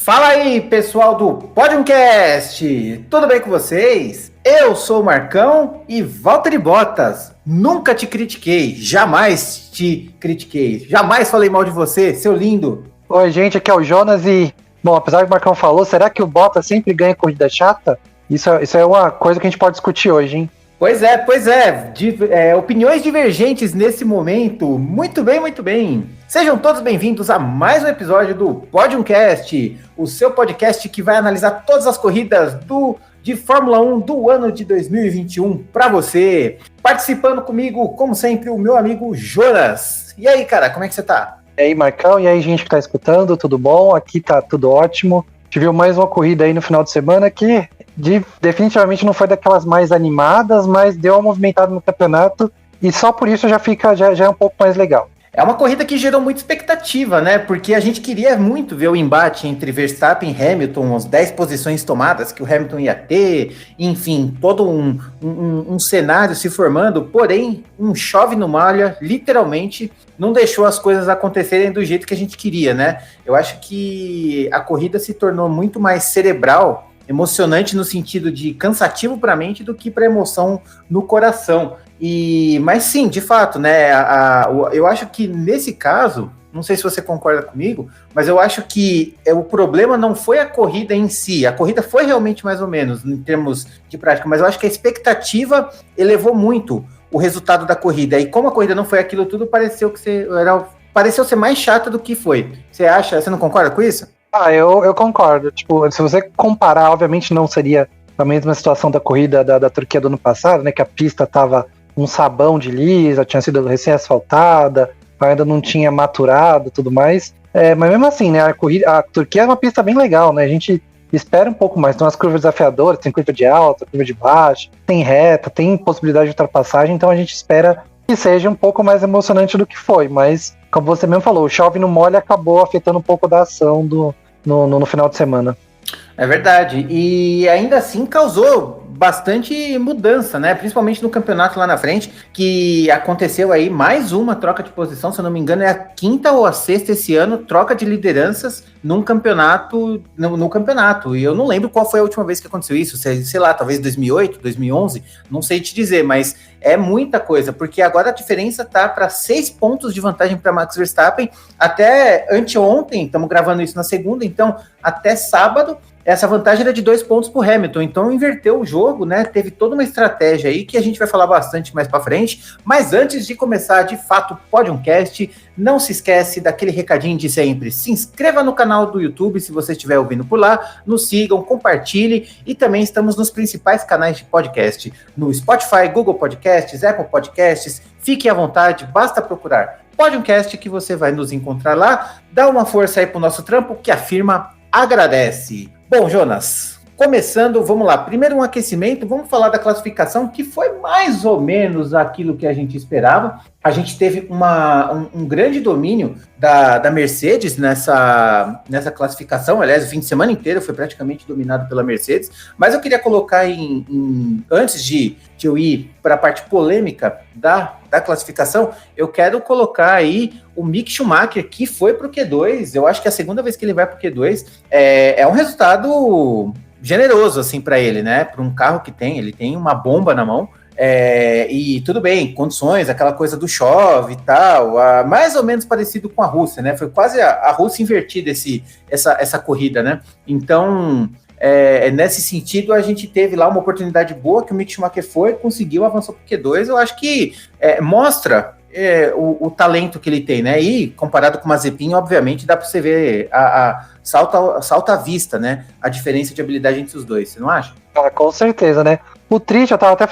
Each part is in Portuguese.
Fala aí, pessoal do Podiumcast! Tudo bem com vocês? Eu sou o Marcão e Valtteri Bottas. Nunca te critiquei, jamais te critiquei, jamais falei mal de você, seu lindo. Oi, gente, aqui é o Jonas e, bom, apesar do que o Marcão falou, será que o Bottas sempre ganha corrida chata? Isso é uma coisa que a gente pode discutir hoje, hein? Pois é. Opiniões divergentes nesse momento. Muito bem, muito bem. Sejam todos bem-vindos a mais um episódio do Podiumcast, o seu podcast que vai analisar todas as corridas de Fórmula 1 do ano de 2021 para você. Participando comigo, como sempre, o meu amigo Jonas. E aí, cara, como é que você tá? E aí, Marcão, e aí, gente que tá escutando, tudo bom? Aqui tá tudo ótimo. A gente viu mais uma corrida aí no final de semana que definitivamente não foi daquelas mais animadas, mas deu uma movimentada no campeonato e só por isso já é um pouco mais legal. É uma corrida que gerou muita expectativa, né? Porque a gente queria muito ver o embate entre Verstappen e Hamilton, as 10 posições tomadas que o Hamilton ia ter, enfim, todo um cenário se formando, porém, um chove no malha, literalmente, não deixou as coisas acontecerem do jeito que a gente queria, né? Eu acho que a corrida se tornou muito mais cerebral, emocionante no sentido de cansativo para a mente do que para a emoção no coração. Mas sim, de fato, né? Eu acho que nesse caso, não sei se você concorda comigo, mas eu acho que o problema não foi a corrida em si. A corrida foi realmente mais ou menos em termos de prática, mas eu acho que a expectativa elevou muito o resultado da corrida. E como a corrida não foi aquilo tudo, pareceu ser mais chata do que foi. Você acha? Você não concorda com isso? Eu concordo. Tipo, se você comparar, obviamente não seria a mesma situação da corrida da Turquia do ano passado, né? Que a pista estava um sabão de lisa, tinha sido recém-asfaltada, ainda não tinha maturado e tudo mais. Mas mesmo assim, né? A Turquia é uma pista bem legal, né? A gente espera um pouco mais. Tem umas curvas desafiadoras, tem curva de alta, curva de baixa, tem reta, tem possibilidade de ultrapassagem, então a gente espera que seja um pouco mais emocionante do que foi. Mas, como você mesmo falou, o chove no molho acabou afetando um pouco da ação no final de semana. É verdade, e ainda assim causou bastante mudança, né? Principalmente no campeonato lá na frente, que aconteceu aí mais uma troca de posição, se eu não me engano, é a quinta ou a sexta esse ano, troca de lideranças num campeonato, no campeonato. E eu não lembro qual foi a última vez que aconteceu isso, sei lá, talvez 2008, 2011, não sei te dizer, mas é muita coisa, porque agora a diferença tá para 6 pontos de vantagem para Max Verstappen, até anteontem, estamos gravando isso na segunda, então até sábado, essa vantagem era de 2 pontos para o Hamilton, então inverteu o jogo, né? Teve toda uma estratégia aí que a gente vai falar bastante mais para frente. Mas antes de começar, de fato, o Podiumcast, não se esquece daquele recadinho de sempre. Se inscreva no canal do YouTube se você estiver ouvindo por lá, nos sigam, compartilhe e também estamos nos principais canais de podcast, no Spotify, Google Podcasts, Apple Podcasts. Fique à vontade, basta procurar Podiumcast que você vai nos encontrar lá. Dá uma força aí pro nosso trampo que a firma agradece. Bom, Jonas, começando, vamos lá. Primeiro um aquecimento, vamos falar da classificação, que foi mais ou menos aquilo que a gente esperava. A gente teve um grande domínio da Mercedes nessa classificação. Aliás, o fim de semana inteiro foi praticamente dominado pela Mercedes. Mas eu queria colocar antes de eu ir para a parte polêmica da classificação, eu quero colocar aí o Mick Schumacher, que foi para o Q2. Eu acho que é a segunda vez que ele vai para o Q2. É um resultado generoso assim para ele, né? Para um carro que ele tem uma bomba na mão. E tudo bem, condições, aquela coisa do chove e tal, mais ou menos parecido com a Rússia, né? Foi quase a Rússia invertida essa corrida, né? Então, nesse sentido, a gente teve lá uma oportunidade boa que o Mick Schumacher conseguiu, avançou para o Q2. Eu acho que mostra o talento que ele tem, né? E comparado com o Mazepin, obviamente, dá para você ver salta à vista, né? A diferença de habilidade entre os dois, você não acha? Com certeza, né? O triste, eu tava até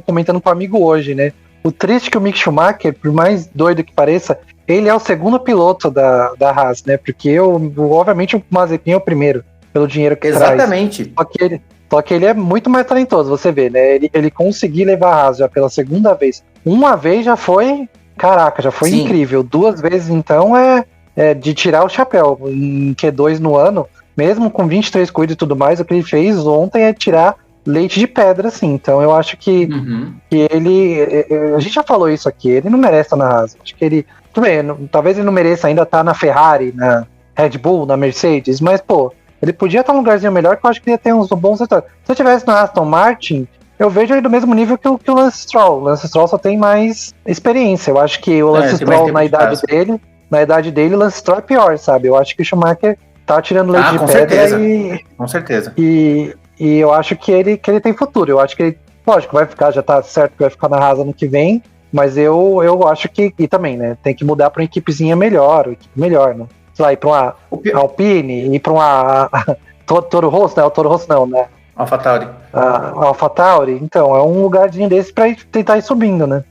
comentando com um amigo hoje, né? O triste é que o Mick Schumacher, por mais doido que pareça, ele é o segundo piloto da Haas, né? Porque obviamente o Mazepin é o primeiro, pelo dinheiro que Exatamente. Traz. Só que ele é muito mais talentoso, você vê, né? Ele conseguiu levar a Haas já pela segunda vez. Uma vez já foi, já foi Sim. Incrível. 2 vezes, então, de tirar o chapéu. Em Q2 no ano, mesmo com 23 corridas e tudo mais, o que ele fez ontem é tirar leite de pedra, assim. Então eu acho que ele... A gente já falou isso aqui, ele não merece estar na Haas. Acho que ele... Tudo bem, talvez ele não mereça ainda estar na Ferrari, na Red Bull, na Mercedes, mas, pô, Ele podia estar num lugarzinho melhor, que eu acho que ia ter uns bons resultados. Se eu tivesse no Aston Martin, eu vejo ele do mesmo nível que o Lance Stroll. O Lance Stroll só tem mais experiência. Eu acho que o Lance Stroll, na idade dele, o Lance Stroll é pior, sabe? Eu acho que o Schumacher tá tirando leite de pedra certeza. Com certeza. E eu acho que ele tem futuro. Eu acho que ele, lógico, vai ficar, já tá certo que vai ficar na Haas ano que vem, mas eu acho que, e também, né, tem que mudar pra uma equipezinha melhor, né? Sei lá, ir pra uma Alpine, ir pra uma Toro Rosso, né? O Toro Rosso não, né? AlphaTauri. AlphaTauri, então, é um lugarzinho desse pra tentar ir subindo, né?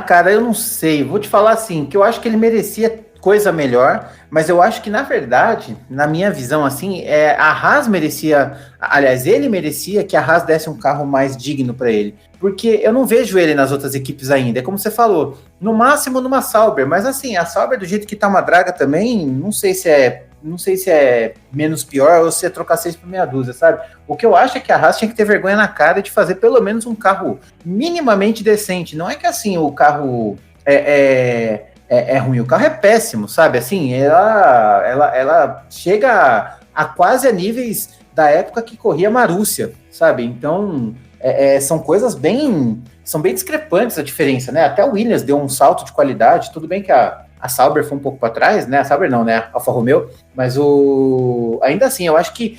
Cara, eu não sei. Vou te falar assim, que eu acho que ele merecia coisa melhor, mas eu acho que, na verdade, na minha visão, assim, a Haas merecia, aliás, ele merecia que a Haas desse um carro mais digno para ele, porque eu não vejo ele nas outras equipes ainda, é como você falou, no máximo numa Sauber, mas assim, a Sauber do jeito que tá uma draga também, não sei se é menos pior ou se é trocar 6 por meia dúzia, sabe? O que eu acho é que a Haas tinha que ter vergonha na cara de fazer pelo menos um carro minimamente decente. Não é que assim, o carro é ruim, o carro é péssimo, sabe? Assim, ela chega a quase a níveis da época que corria Marúcia, sabe? Então, são coisas são bem discrepantes a diferença, né? Até o Williams deu um salto de qualidade, tudo bem que a Sauber foi um pouco para trás, né? A Sauber não, né? A Alfa Romeo, mas ainda assim, eu acho que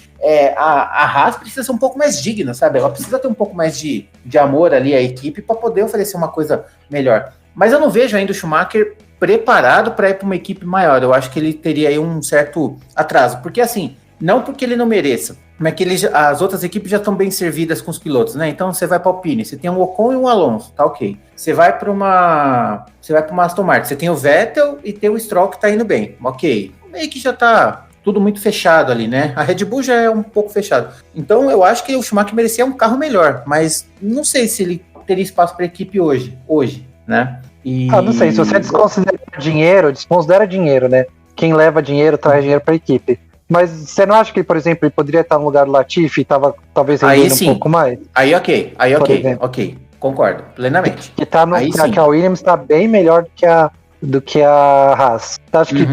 a Haas precisa ser um pouco mais digna, sabe? Ela precisa ter um pouco mais de amor ali à equipe para poder oferecer uma coisa melhor. Mas eu não vejo ainda o Schumacher preparado para ir para uma equipe maior. Eu acho que ele teria aí um certo atraso, porque assim, não porque ele não mereça, mas que as outras equipes já estão bem servidas com os pilotos, né? Então você vai para a Alpine, você tem um Ocon e um Alonso, tá ok. Você vai para uma Aston Martin, você tem o Vettel e tem o Stroll que tá indo bem, ok. Meio que já tá tudo muito fechado ali, né? A Red Bull já é um pouco fechado. Então eu acho que o Schumacher merecia um carro melhor, mas não sei se ele teria espaço para a equipe hoje, né? Não sei, se você desconsidera dinheiro, né? Quem leva dinheiro traz dinheiro para a equipe. Mas você não acha que, por exemplo, ele poderia estar no lugar do Latifi e tava talvez rendendo um pouco mais? Aí ok, concordo, plenamente. Que a Williams está bem melhor do que a Haas. Acho que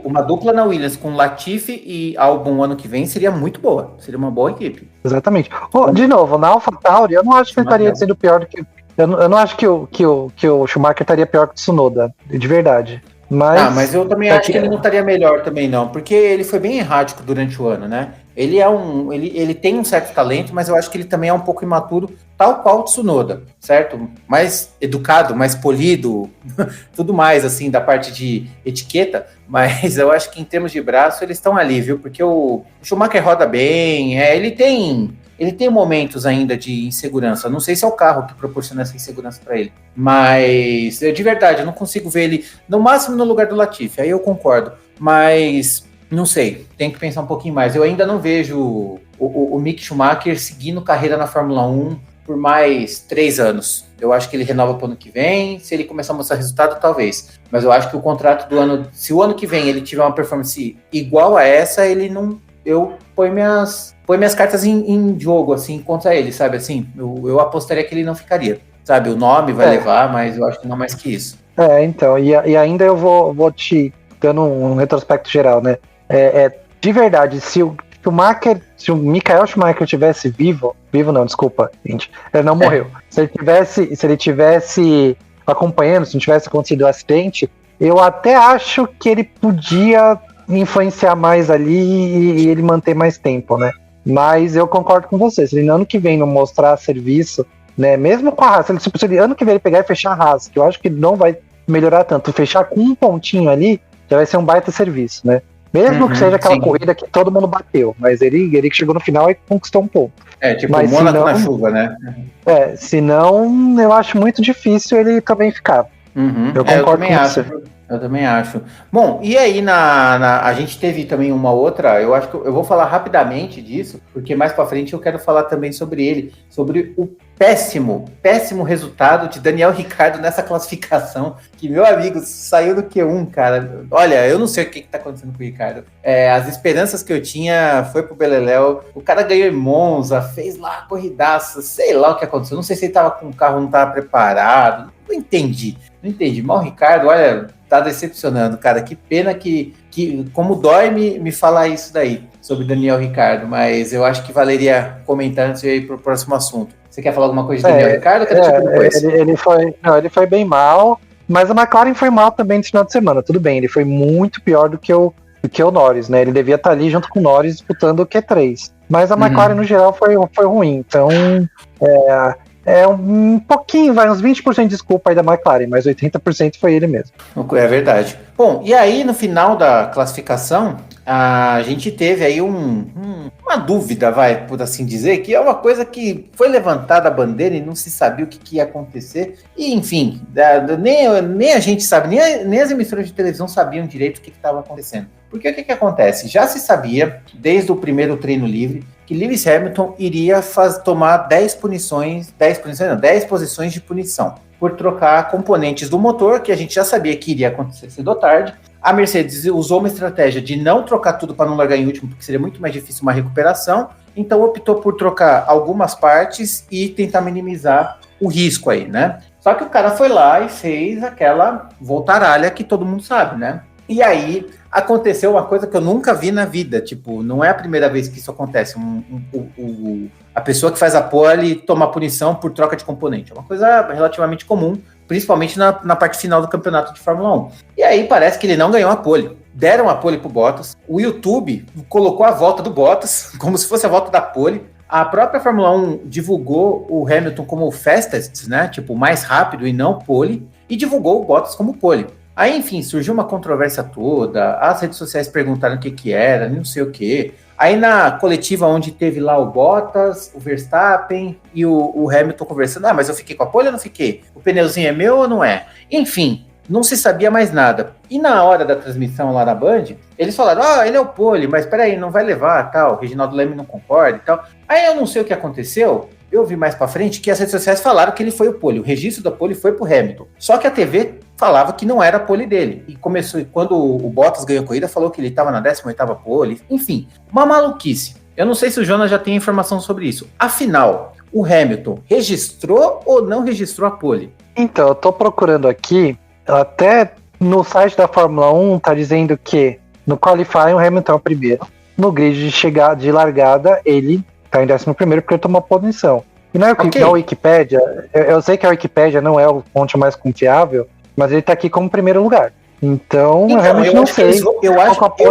uma dupla na Williams com Latifi e Albon ano que vem seria muito boa. Seria uma boa equipe. Exatamente. De novo, na AlphaTauri, eu não acho que ele estaria sendo pior do que... Eu não acho que o Schumacher estaria pior que o Tsunoda, de verdade. Mas eu também acho que ele não estaria melhor também não, porque ele foi bem errático durante o ano, né? Ele tem um certo talento, mas eu acho que ele também é um pouco imaturo, tal qual o Tsunoda, certo? Mais educado, mais polido, tudo mais, assim, da parte de etiqueta, mas eu acho que em termos de braço eles estão ali, viu? Porque o Schumacher roda bem, ele tem momentos ainda de insegurança. Não sei se é o carro que proporciona essa insegurança para ele. Mas, de verdade, eu não consigo ver ele, no máximo, no lugar do Latifi. Aí eu concordo. Mas, não sei. Tem que pensar um pouquinho mais. Eu ainda não vejo o Mick Schumacher seguindo carreira na Fórmula 1 por mais 3 anos. Eu acho que ele renova para o ano que vem. Se ele começar a mostrar resultado, talvez. Mas eu acho que o contrato do ano... Se o ano que vem ele tiver uma performance igual a essa, ele não... Eu ponho minhas cartas em jogo, assim, contra ele, sabe? Assim, eu apostaria que ele não ficaria, sabe? O nome vai levar, mas eu acho que não mais que isso. Então, e ainda eu vou te dando um retrospecto geral, né? De verdade, se o Michael Schumacher tivesse vivo não, desculpa, gente, ele não morreu. Se ele tivesse acompanhando, se não tivesse acontecido o acidente, eu até acho que ele podia influenciar mais ali e ele manter mais tempo, né? Mas eu concordo com você, se ele ano que vem não mostrar serviço, né? Mesmo com a Haas, se ele ano que vem ele pegar e fechar a Haas, que eu acho que não vai melhorar tanto, fechar com um pontinho ali, já vai ser um baita serviço, né? Mesmo que seja aquela corrida que todo mundo bateu, mas ele que chegou no final e conquistou um ponto. Tipo mas Mônaco na chuva, né? Senão eu acho muito difícil ele também ficar. Eu concordo com você. Eu também acho. Bom, e aí a gente teve também uma outra, eu acho que eu vou falar rapidamente disso, porque mais pra frente eu quero falar também sobre ele, sobre o péssimo resultado de Daniel Ricciardo nessa classificação, que, meu amigo, saiu do Q1, cara. Olha, eu não sei o que tá acontecendo com o Ricciardo. As esperanças que eu tinha foi pro Beleléu, o cara ganhou em Monza, fez lá a corridaça, sei lá o que aconteceu, não sei se ele tava com o carro, não tava preparado, não entendi. Mas o Ricardo, olha, tá decepcionando, cara. Que pena que como dói me falar isso daí, sobre Daniel Ricciardo, mas eu acho que valeria comentar antes de ir pro próximo assunto. Você quer falar alguma coisa de Daniel Ricciardo ou quer deixar pra depois? Ele foi bem mal, mas a McLaren foi mal também no final de semana, tudo bem, ele foi muito pior do que o Norris, né? Ele devia estar ali junto com o Norris disputando o Q3. Mas a McLaren, no geral, foi ruim. Então, um pouquinho, vai uns 20% de desculpa aí da McLaren, mas 80% foi ele mesmo. É verdade. Bom, e aí no final da classificação, a gente teve aí uma dúvida, vai, por assim dizer, que é uma coisa que foi levantada a bandeira e não se sabia o que ia acontecer. E, enfim, nem a gente sabe, nem as emissoras de televisão sabiam direito o que estava acontecendo. Porque o que acontece? Já se sabia, desde o primeiro treino livre, que Lewis Hamilton iria tomar 10 posições de punição por trocar componentes do motor, que a gente já sabia que iria acontecer cedo ou tarde. A Mercedes usou uma estratégia de não trocar tudo para não largar em último, porque seria muito mais difícil uma recuperação, então optou por trocar algumas partes e tentar minimizar o risco aí, né? Só que o cara foi lá e fez aquela voltaralha que todo mundo sabe, né? E aí aconteceu uma coisa que eu nunca vi na vida, tipo, não é a primeira vez que isso acontece, a pessoa que faz a pole toma punição por troca de componente, é uma coisa relativamente comum, principalmente na parte final do campeonato de Fórmula 1. E aí parece que ele não ganhou a pole, deram a pole pro Bottas, o YouTube colocou a volta do Bottas, como se fosse a volta da pole, a própria Fórmula 1 divulgou o Hamilton como fastest, né, tipo, mais rápido e não pole, e divulgou o Bottas como pole. Aí, enfim, surgiu uma controvérsia toda, as redes sociais perguntaram o que era, não sei o quê. Aí na coletiva onde teve lá o Bottas, o Verstappen e o Hamilton conversando, mas eu fiquei com a pole ou não fiquei? O pneuzinho é meu ou não é? Enfim, não se sabia mais nada. E na hora da transmissão lá na Band, eles falaram, ele é o pole, mas peraí, não vai levar, tal, o Reginaldo Leme não concorda e tal. Aí eu não sei o que aconteceu, eu vi mais pra frente que as redes sociais falaram que ele foi o pole, o registro da pole foi pro Hamilton. Só que a TV falava que não era a pole dele. E começou, quando o Bottas ganhou a corrida, falou que ele estava na 18ª pole. Enfim, uma maluquice. Eu não sei se o Jonas já tem informação sobre isso. Afinal, o Hamilton registrou ou não registrou a pole? Então, eu tô procurando aqui, até no site da Fórmula 1 tá dizendo que no qualifying o Hamilton é o primeiro. No grid de largada, ele tá em 11º porque ele tomou posição. E não é a Wikipédia, eu sei que a Wikipédia não é o fonte mais confiável, mas ele tá aqui como primeiro lugar. Então eu realmente não sei. Eu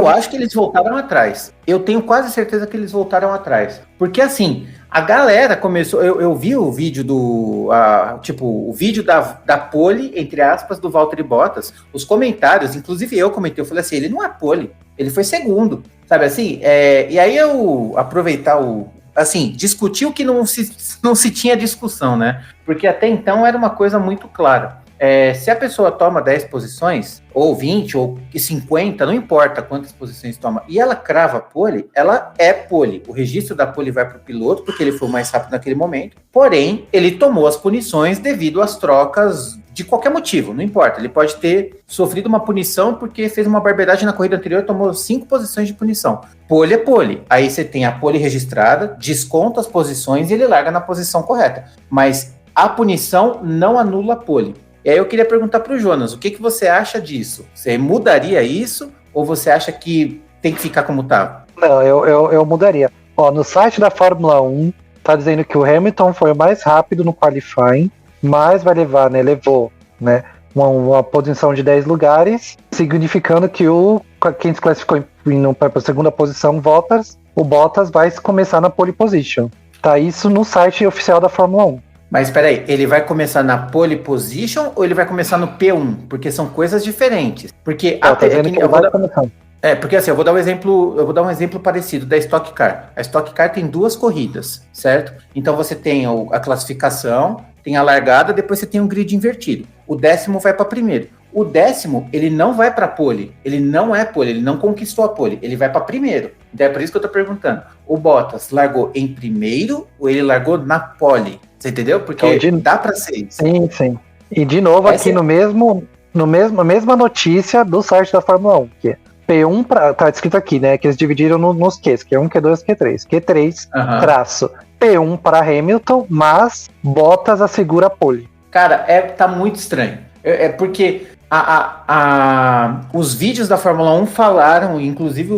acho que eles voltaram atrás. Eu tenho quase certeza que eles voltaram atrás. Porque assim, a galera começou. Eu vi o vídeo o vídeo da pole, entre aspas, do Valtteri Bottas. Os comentários, inclusive eu comentei, eu falei assim: ele não é pole, ele foi segundo. Sabe assim? E aí eu aproveitar discutir o que não se tinha discussão, né? Porque até então era uma coisa muito clara. Se a pessoa toma 10 posições, ou 20, ou 50, não importa quantas posições toma, e ela crava a pole, ela é pole. O registro da pole vai para o piloto, porque ele foi o mais rápido naquele momento. Porém, ele tomou as punições devido às trocas de qualquer motivo, não importa. Ele pode ter sofrido uma punição porque fez uma barbaridade na corrida anterior e tomou 5 posições de punição. Pole é pole. Aí você tem a pole registrada, desconta as posições e ele larga na posição correta. Mas a punição não anula a pole. E aí eu queria perguntar para o Jonas, o que você acha disso? Você mudaria isso ou você acha que tem que ficar como tá? Não, eu mudaria. No site da Fórmula 1 tá dizendo que o Hamilton foi o mais rápido no qualifying, mas vai levar, né? Levou, né? Uma posição de 10 lugares, significando que quem se classificou para a segunda posição, o Bottas vai começar na pole position. Tá isso no site oficial da Fórmula 1. Mas peraí, ele vai começar na pole position ou ele vai começar no P1? Porque são coisas diferentes. Porque porque assim, eu vou dar um exemplo parecido da Stock Car. A Stock Car tem 2 corridas, certo? Então você tem a classificação, tem a largada, depois você tem um grid invertido. O 10º vai para primeiro. O 10º, ele não vai para pole. Ele não é pole, ele não conquistou a pole. Ele vai para primeiro. Então é por isso que eu tô perguntando. O Bottas largou em primeiro ou ele largou na pole? Você entendeu? Porque então, dá para ser isso. Sim. E de novo aqui na mesma notícia do site da Fórmula 1, que P1 tá escrito aqui, né? Que eles dividiram nos Qs, Q1, Q2, Q3. Q3, traço. P1 para Hamilton, mas Bottas assegura a pole. Cara, tá muito estranho. Porque Os vídeos da Fórmula 1 falaram, inclusive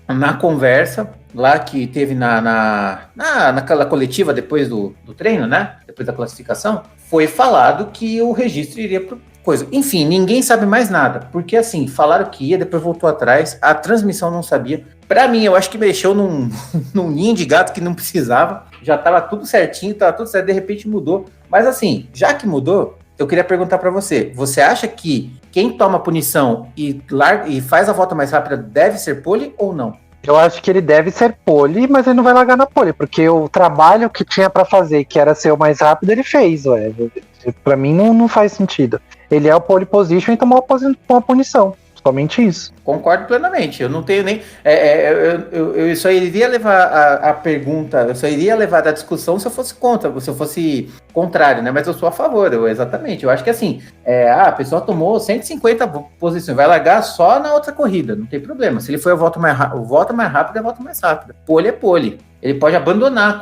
na conversa lá que teve naquela coletiva depois do treino, né? Depois da classificação, foi falado que o registro iria para coisa. Enfim, ninguém sabe mais nada, porque assim, falaram que ia, depois voltou atrás, a transmissão não sabia. Para mim, eu acho que mexeu num ninho de gato que não precisava, já tava tudo certinho, tava tudo certo, de repente mudou. Mas assim, já que mudou, eu queria perguntar para você, você acha que quem toma punição e faz a volta mais rápida deve ser pole ou não? Eu acho que ele deve ser pole, mas ele não vai largar na pole, porque o trabalho que tinha pra fazer, que era ser o mais rápido, ele fez, ué. Pra mim não faz sentido. Ele é o pole position e tomou uma punição. Somente isso. Concordo plenamente. Eu não tenho nem. Eu só iria levar a pergunta, eu só iria levar a discussão se eu fosse contra, se eu fosse contrário, né? Mas eu sou a favor, exatamente. Eu acho que assim, a pessoa tomou 150 posições, vai largar só na outra corrida, não tem problema. Se ele foi a volta mais rápida, é a volta mais rápida. Pole é pole. Ele pode abandonar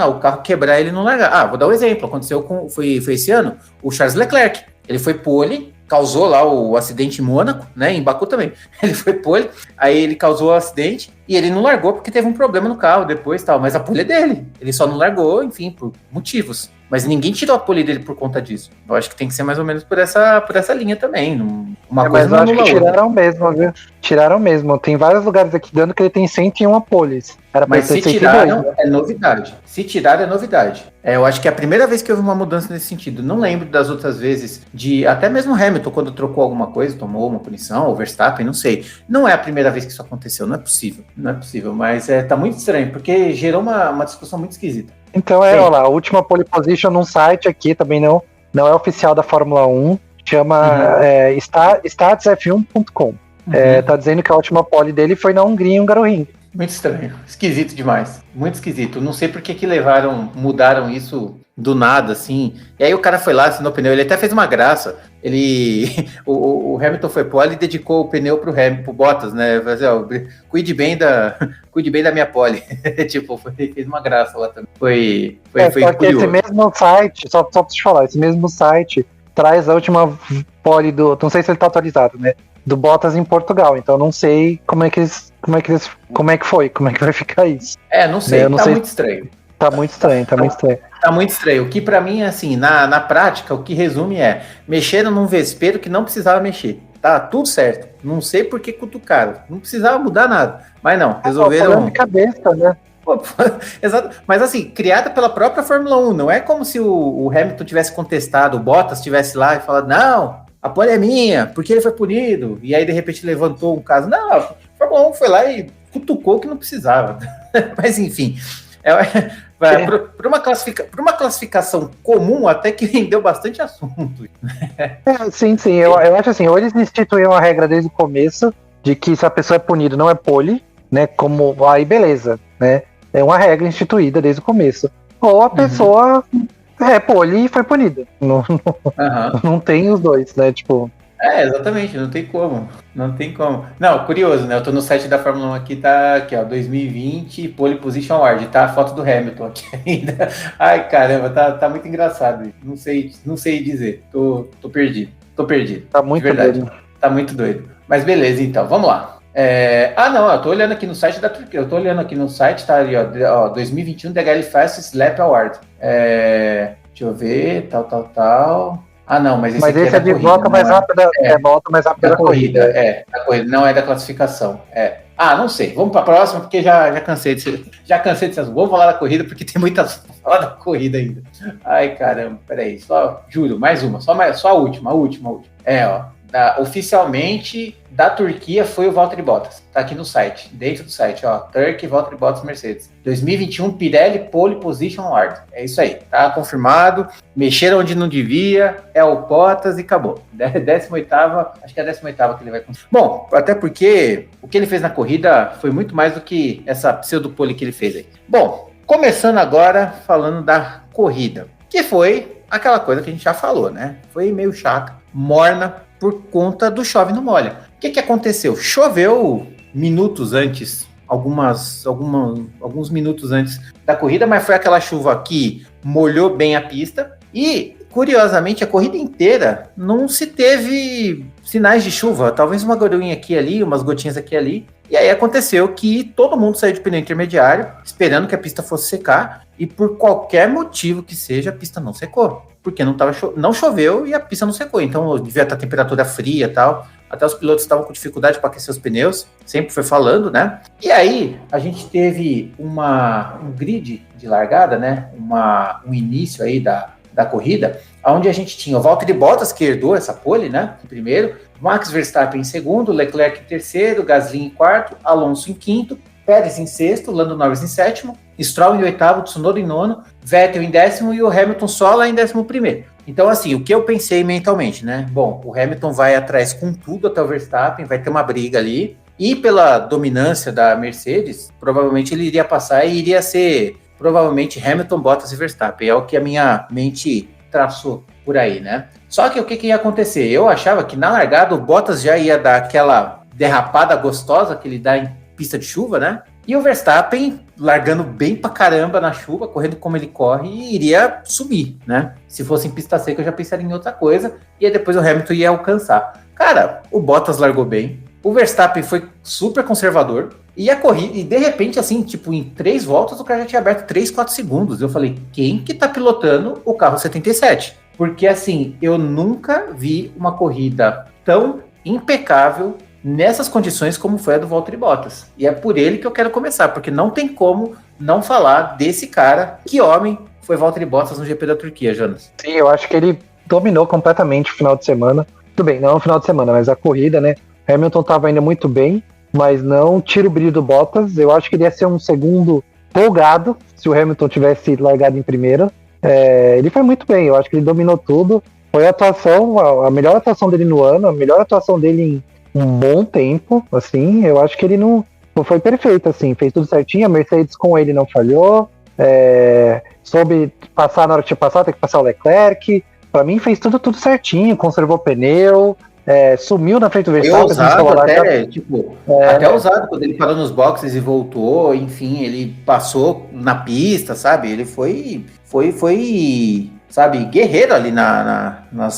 o carro, quebrar ele e não largar. Vou dar um exemplo. Aconteceu foi esse ano, o Charles Leclerc. Ele foi pole, causou lá o acidente em Mônaco, né? Em Baku também. Ele foi pole, aí ele causou o acidente e ele não largou porque teve um problema no carro depois tal. Mas a pole é dele. Ele só não largou, enfim, por motivos. Mas ninguém tirou a pole dele por conta disso. Eu acho que tem que ser mais ou menos por essa linha também. Uma coisa mas eu acho que tiraram mesmo, viu? Tiraram mesmo. Tem vários lugares aqui dando que ele tem 101 poles. Mas se tiraram, é novidade. Se tiraram, é novidade. Eu acho que é a primeira vez que houve uma mudança nesse sentido. Não lembro das outras vezes até mesmo Hamilton, quando trocou alguma coisa, tomou uma punição, ou Verstappen, não sei. Não é a primeira vez que isso aconteceu, não é possível. Não é possível, mas tá muito estranho, porque gerou uma discussão muito esquisita. Então olha lá, a última pole position num site aqui, também não é oficial da Fórmula 1, chama statsf1.com. Tá dizendo que a última pole dele foi na Hungria, em Hungaroring. Muito estranho, esquisito demais, muito esquisito. Não sei por que mudaram isso do nada, assim. E aí o cara foi lá, assinou o pneu, ele até fez uma graça. O Hamilton foi pole e dedicou o pneu pro Bottas, né? Cuide bem da minha pole. Tipo, fez uma graça lá também. Foi só que esse mesmo site, só pra te falar, esse mesmo site traz a última pole não sei se ele tá atualizado, né? Do Bottas em Portugal, então não sei como é que vai ficar isso. Não sei, muito estranho. Tá muito estranho. Tá muito estranho. O que pra mim, assim, na prática, o que resume mexeram num vespeiro que não precisava mexer. Tá tudo certo. Não sei por que cutucaram. Não precisava mudar nada. Mas não, resolveram... de cabeça, né? Exato. Mas assim, criada pela própria Fórmula 1. Não é como se o Hamilton tivesse contestado, o Bottas estivesse lá e falado, não, a pole é minha, porque ele foi punido. E aí, de repente, levantou um caso. Não, a Fórmula 1 foi lá e cutucou que não precisava. Mas, enfim... Para uma classificação comum, até que rendeu bastante assunto. Sim. Eu acho assim, ou eles instituíram a regra desde o começo, de que se a pessoa é punida não é pole, né? Como aí beleza, né? É uma regra instituída desde o começo. Ou a pessoa é pole e foi punida. Não tem os dois, né? Tipo. Exatamente, não tem como. Não, curioso, né? Eu tô no site da Fórmula 1 aqui, tá aqui, ó, 2020, Pole Position Award, tá a foto do Hamilton aqui ainda. Ai, caramba, tá muito engraçado. Não sei dizer. Tô perdido. Tá muito doido. Tá muito doido. Mas beleza, então, vamos lá. Não, eu tô olhando aqui no site da Turquia. Eu tô olhando aqui no site, tá ali, ó 2021 DHL Fastest Lap Award. Deixa eu ver, tal. Não, mas esse é de volta mais rápida. Volta mais rápida da corrida. Da corrida, não é da classificação. Não sei. Vamos para a próxima, porque já cansei desse assunto. Vamos falar da corrida, porque tem muitas pra falar da corrida ainda. Ai, caramba, peraí. Juro, mais uma. Só a última. Oficialmente, da Turquia foi o Valtteri Bottas. Tá aqui no site, dentro do site, ó. Turkey, Valtteri Bottas, Mercedes. 2021, Pirelli Pole Position Award. É isso aí, tá confirmado. Mexeram onde não devia, é o Bottas e acabou. 18ª, acho que é a 18ª que ele vai conseguir. Bom, até porque o que ele fez na corrida foi muito mais do que essa pseudo-pole que ele fez aí. Bom, começando agora falando da corrida, que foi aquela coisa que a gente já falou, né? Foi meio chata, morna, por conta do chove não molha. O que aconteceu? Choveu minutos antes, alguns minutos antes da corrida, mas foi aquela chuva que molhou bem a pista e curiosamente, a corrida inteira não se teve sinais de chuva, talvez uma garoinha aqui e ali, umas gotinhas aqui e ali. E aí aconteceu que todo mundo saiu de pneu intermediário, esperando que a pista fosse secar, e por qualquer motivo que seja, a pista não secou. Porque não choveu e a pista não secou. Então devia estar a temperatura fria e tal. Até os pilotos estavam com dificuldade para aquecer os pneus, sempre foi falando, né? E aí a gente teve um grid de largada, né? Um início aí da corrida, onde a gente tinha o Valtteri Bottas, que herdou essa pole, né? Em primeiro, Max Verstappen em segundo, Leclerc em terceiro, Gasly em quarto, Alonso em quinto, Pérez em sexto, Lando Norris em sétimo, Stroll em oitavo, Tsunoda em nono, Vettel em décimo e o Hamilton só lá em 11º. Então, assim, o que eu pensei mentalmente, né? Bom, o Hamilton vai atrás com tudo até o Verstappen, vai ter uma briga ali, e pela dominância da Mercedes, provavelmente ele iria passar e iria ser, provavelmente, Hamilton, Bottas e Verstappen. É o que a minha mente traçou por aí, né? Só que o que ia acontecer? Eu achava que na largada o Bottas já ia dar aquela derrapada gostosa que ele dá em pista de chuva, né? E o Verstappen largando bem pra caramba na chuva, correndo como ele corre, e iria subir, né? Se fosse em pista seca, eu já pensaria em outra coisa, e aí depois o Hamilton ia alcançar. Cara, o Bottas largou bem, o Verstappen foi super conservador, e a corrida, e de repente, assim, tipo, em 3 voltas, o cara já tinha aberto 3, 4 segundos. Eu falei, quem que tá pilotando o carro 77? Porque, assim, eu nunca vi uma corrida tão impecável nessas condições como foi a do Valtteri Bottas. E é por ele que eu quero começar, porque não tem como não falar desse cara. Que homem foi Valtteri Bottas no GP da Turquia, Jonas? Sim, eu acho que ele dominou completamente o final de semana. Tudo bem, não o final de semana, mas a corrida, né? Hamilton estava ainda muito bem, mas não tira o brilho do Bottas. Eu acho que ele ia ser um segundo folgado se o Hamilton tivesse largado em primeiro. Ele foi muito bem, eu acho que ele dominou tudo. Foi a atuação, a melhor atuação dele no ano, a melhor atuação dele em um bom tempo, assim. Eu acho que ele não foi perfeito, assim, fez tudo certinho. A Mercedes com ele não falhou, soube passar na hora que tinha passado, tem que passar o Leclerc. Pra mim fez tudo certinho, conservou pneu, sumiu na frente do Verstappen. Até ousado, quando ele parou nos boxes e voltou, enfim, ele passou na pista, sabe? Ele foi sabe, guerreiro ali na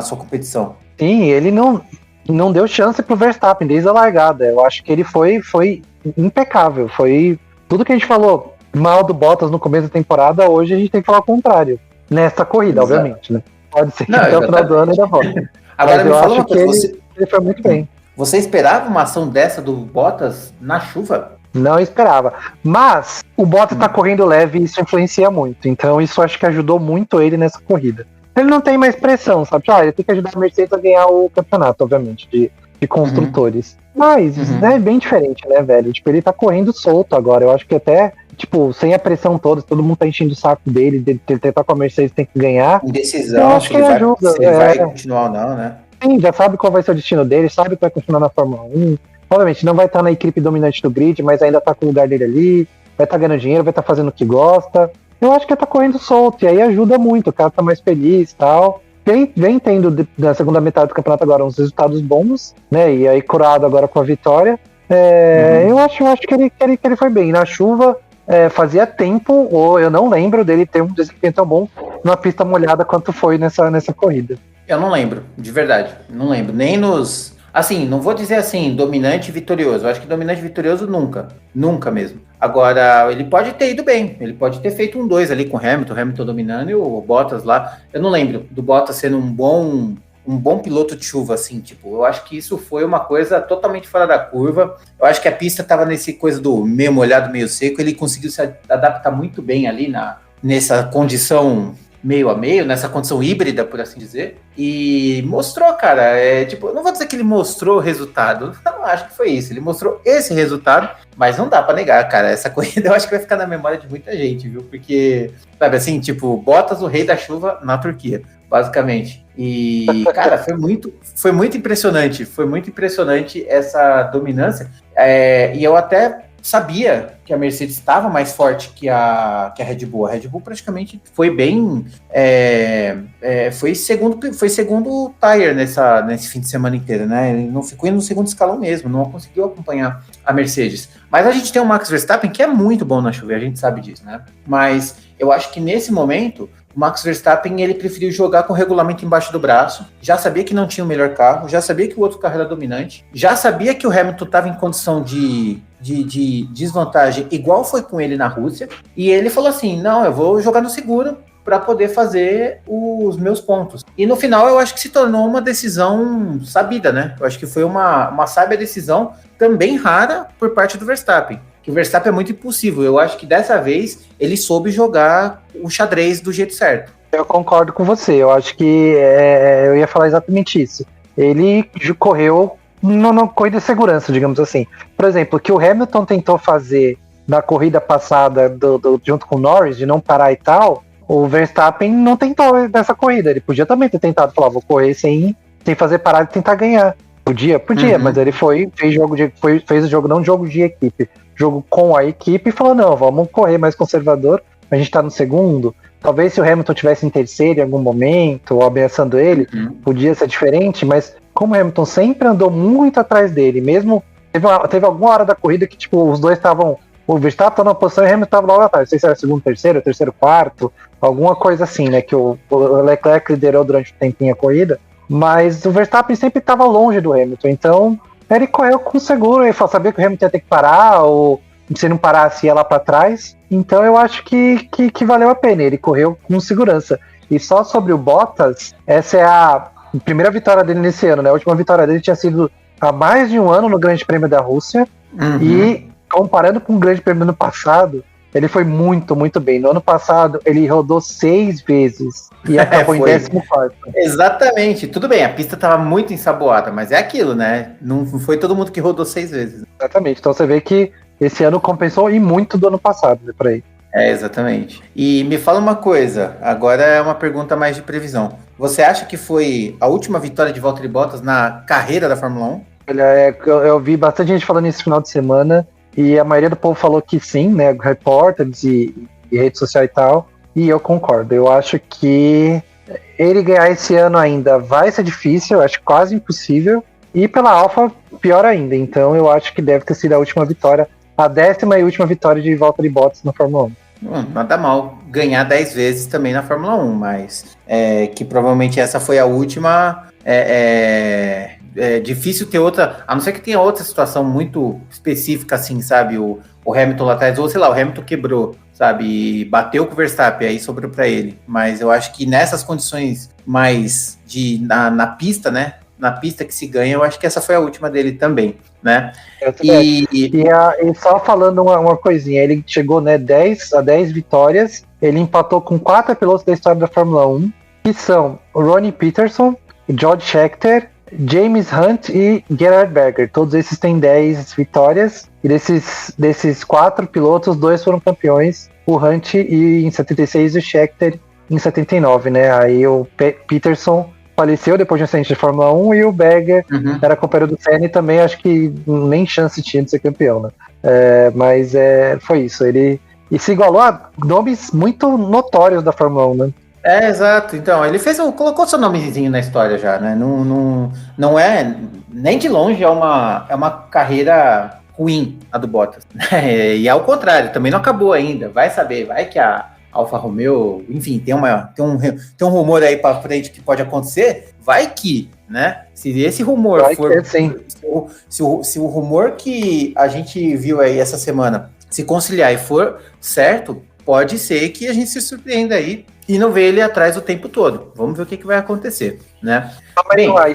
sua competição. Sim, ele não deu chance pro Verstappen desde a largada. Eu acho que ele foi impecável. Foi tudo que a gente falou mal do Bottas no começo da temporada, hoje a gente tem que falar o contrário. Nessa corrida, exato, obviamente, né? Pode ser que até o final do ano ainda volta. Agora me fala uma coisa, ele foi muito bem. Você esperava uma ação dessa do Bottas na chuva? Não esperava. Mas o Bottas tá correndo leve e isso influencia muito. Então isso acho que ajudou muito ele nessa corrida. Ele não tem mais pressão, sabe? Ele tem que ajudar a Mercedes a ganhar o campeonato, obviamente, de construtores. Mas é bem diferente, né, velho? Tipo, ele tá correndo solto agora. Eu acho que até, tipo, sem a pressão toda, todo mundo tá enchendo o saco dele, de tentar com a Mercedes tem que ganhar. Indecisão, eu acho que ele ajuda. Se ele vai continuar ou não, né? Sim, já sabe qual vai ser o destino dele, sabe que vai continuar na Fórmula 1. Obviamente, não vai estar na equipe dominante do grid, mas ainda tá com o lugar dele ali, vai estar ganhando dinheiro, vai estar fazendo o que gosta. Eu acho que ele tá correndo solto, e aí ajuda muito, o cara tá mais feliz e tal. Vem tendo, na segunda metade do campeonato agora, uns resultados bons, né, e aí curado agora com a vitória. Eu acho que ele foi bem. Na chuva, fazia tempo, ou eu não lembro dele ter um desempenho tão bom numa pista molhada quanto foi nessa corrida. Eu não lembro, de verdade, não lembro, nem nos... Assim, não vou dizer assim, dominante e vitorioso. Eu acho que dominante e vitorioso nunca mesmo. Agora, ele pode ter ido bem, ele pode ter feito 1-2 ali com o Hamilton dominando e o Bottas lá. Eu não lembro do Bottas sendo um bom piloto de chuva, assim, tipo, eu acho que isso foi uma coisa totalmente fora da curva. Eu acho que a pista tava nesse coisa do meio molhado, meio seco, ele conseguiu se adaptar muito bem ali nessa condição meio a meio, nessa condição híbrida, por assim dizer, e mostrou, cara, tipo, eu não vou dizer que ele mostrou o resultado, não acho que foi isso, ele mostrou esse resultado, mas não dá pra negar, cara, essa corrida eu acho que vai ficar na memória de muita gente, viu, porque, sabe assim, tipo, Bottas, o rei da chuva na Turquia, basicamente, e, cara, foi muito impressionante essa dominância, e eu até sabia que a Mercedes estava mais forte que a Red Bull. A Red Bull praticamente foi bem... foi segundo tire nesse fim de semana inteiro, né? Ele não ficou no segundo escalão mesmo, não conseguiu acompanhar a Mercedes. Mas a gente tem o Max Verstappen, que é muito bom na chuva, a gente sabe disso, né? Mas eu acho que nesse momento, o Max Verstappen, ele preferiu jogar com o regulamento embaixo do braço, já sabia que não tinha o melhor carro, já sabia que o outro carro era dominante, já sabia que o Hamilton estava em condição de desvantagem, igual foi com ele na Rússia, e ele falou assim, não, eu vou jogar no seguro para poder fazer os meus pontos. E no final eu acho que se tornou uma decisão sabida, né? Eu acho que foi uma sábia decisão, também rara por parte do Verstappen. Que o Verstappen é muito impulsivo. Eu acho que dessa vez ele soube jogar o xadrez do jeito certo. Eu concordo com você. Eu acho que eu ia falar exatamente isso. Ele correu na corrida de segurança, digamos assim. Por exemplo, o que o Hamilton tentou fazer na corrida passada junto com o Norris, de não parar e tal, o Verstappen não tentou nessa corrida. Ele podia também ter tentado falar, vou correr sem fazer parar e tentar ganhar. Podia, mas ele fez o jogo, não jogo de equipe, jogo com a equipe e falou, não, vamos correr mais conservador, a gente tá no segundo. Talvez se o Hamilton tivesse em terceiro em algum momento, ou ameaçando ele, podia ser diferente, mas como o Hamilton sempre andou muito atrás dele, mesmo teve alguma hora da corrida que tipo, os dois estavam, o Verstappen estava na posição e o Hamilton estava logo atrás, não sei se era segundo, terceiro, quarto, alguma coisa assim, né, que o Leclerc liderou durante o tempinho a corrida, mas o Verstappen sempre estava longe do Hamilton, então ele correu com seguro, ele sabia que o Hamilton ia ter que parar, ou se não parasse ia lá para trás, então eu acho que valeu a pena, ele correu com segurança. E só sobre o Bottas, essa é a primeira vitória dele nesse ano, né? A última vitória dele tinha sido há mais de um ano no Grande Prêmio da Rússia, e comparando com o Grande Prêmio do ano passado, ele foi muito, muito bem. No ano passado, ele rodou 6 vezes e acabou em 14º. Exatamente. Tudo bem, a pista estava muito ensaboada, mas é aquilo, né? Não foi todo mundo que rodou 6 vezes. Exatamente. Então você vê que esse ano compensou e muito do ano passado, né, por aí. Exatamente. E me fala uma coisa, agora é uma pergunta mais de previsão. Você acha que foi a última vitória de Valtteri Bottas na carreira da Fórmula 1? Olha, eu vi bastante gente falando isso no final de semana, e a maioria do povo falou que sim, né, repórteres e rede social e tal, e eu concordo. Eu acho que ele ganhar esse ano ainda vai ser difícil, eu acho quase impossível, e pela Alfa, pior ainda. Então eu acho que deve ter sido a última vitória, a 10ª e última vitória de Valtteri Bottas na Fórmula 1. Nada mal ganhar 10 vezes também na Fórmula 1, mas que provavelmente essa foi a última. É difícil ter outra, a não ser que tenha outra situação muito específica, assim, sabe? O Hamilton lá atrás, ou sei lá, o Hamilton quebrou, sabe? E bateu com o Verstappen, aí sobrou para ele. Mas eu acho que nessas condições mais na pista, né? Na pista que se ganha, eu acho que essa foi a última dele também, né? E só falando uma coisinha, ele chegou, né, a 10 vitórias, ele empatou com 4 pilotos da história da Fórmula 1, que são o Ronnie Peterson, George Scheckter, James Hunt e Gerhard Berger. Todos esses têm 10 vitórias, e desses 4 pilotos, 2 foram campeões, o Hunt em 76 e o Scheckter em 79, né? Aí o Peterson faleceu depois de um acidente de Fórmula 1 e o Berger era companheiro do Senna e também acho que nem chance tinha de ser campeão, né? Mas foi isso, ele se igualou a nomes muito notórios da Fórmula 1, né? Exato, então, ele colocou seu nomezinho na história já, né? Não é, nem de longe é uma carreira ruim a do Bottas, né? E ao contrário, também não acabou ainda, vai saber, vai que a Alfa Romeo, enfim, tem um rumor aí para frente que pode acontecer, vai que, né? Se esse rumor se o rumor que a gente viu aí essa semana se conciliar e for certo, pode ser que a gente se surpreenda aí e não vê ele atrás o tempo todo. Vamos ver o que vai acontecer, né? Só mais uma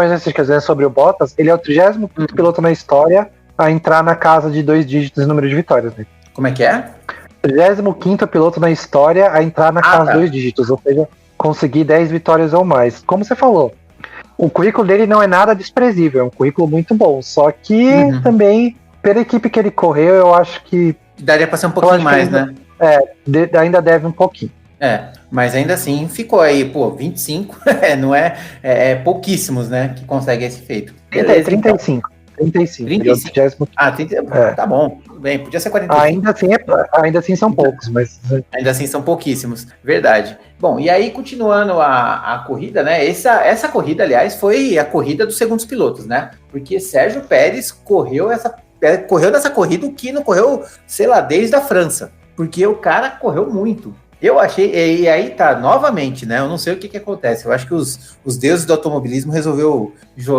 estatísticazinha sobre o Bottas, ele é o 35º piloto na história a entrar na casa de 2 dígitos no número de vitórias, né? Como é que é? 35º piloto na história a entrar na casa de 2 dígitos, ou seja, conseguir 10 vitórias ou mais. Como você falou, o currículo dele não é nada desprezível, é um currículo muito bom, só que também, pela equipe que ele correu, eu acho que daria para ser um pouquinho mais, né? Ainda deve um pouquinho. Mas ainda assim ficou aí, 25, não é pouquíssimos, né, que conseguem esse feito. Beleza, 35. 35. Tá bom, tudo bem, podia ser 45. Ainda assim são poucos, mas... Ainda assim são pouquíssimos, verdade. Bom, e aí, continuando a corrida, né, essa corrida, aliás, foi a corrida dos segundos pilotos, né, porque Sérgio Pérez correu nessa corrida o que não correu, sei lá, desde a França, porque o cara correu muito. Eu achei, e aí tá, novamente, né? Eu não sei o que acontece. Eu acho que os deuses do automobilismo resolveu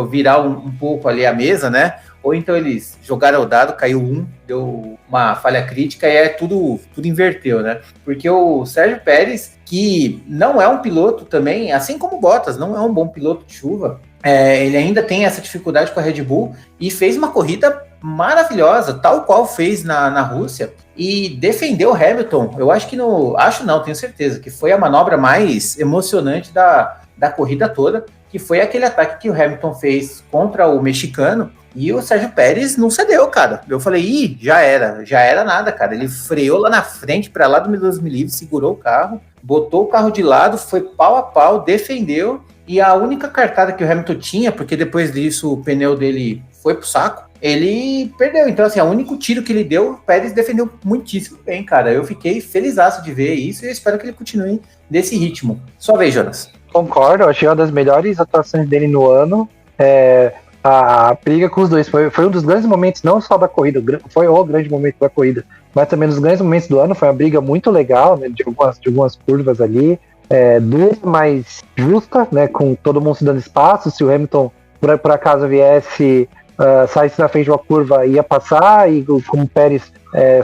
virar um pouco ali a mesa, né? Ou então eles jogaram o dado, caiu deu uma falha crítica e tudo inverteu, né? Porque o Sérgio Pérez, que não é um piloto também, assim como o Bottas, não é um bom piloto de chuva, ele ainda tem essa dificuldade com a Red Bull e fez uma corrida maravilhosa, tal qual fez na Rússia, e defendeu o Hamilton. Eu acho que tenho certeza, que foi a manobra mais emocionante da corrida toda, que foi aquele ataque que o Hamilton fez contra o mexicano, e o Sérgio Pérez não cedeu, cara. Eu falei, já era nada, cara. Ele freou lá na frente, para lá do Deus me livre, segurou o carro, botou o carro de lado, foi pau a pau, defendeu, e a única cartada que o Hamilton tinha, porque depois disso o pneu dele foi pro saco, ele perdeu. Então, assim, o único tiro que ele deu, o Pérez defendeu muitíssimo bem, cara. Eu fiquei felizaço de ver isso e eu espero que ele continue nesse ritmo. Sua vez, Jonas. Concordo, achei uma das melhores atuações dele no ano. A briga com os dois foi um dos grandes momentos, não só da corrida, foi o grande momento da corrida, mas também nos grandes momentos do ano. Foi uma briga muito legal, né, de algumas curvas ali, dura, mas justa, né, com todo mundo se dando espaço. Se o Hamilton por acaso viesse, saísse na frente de uma curva, ia passar, e como o Pérez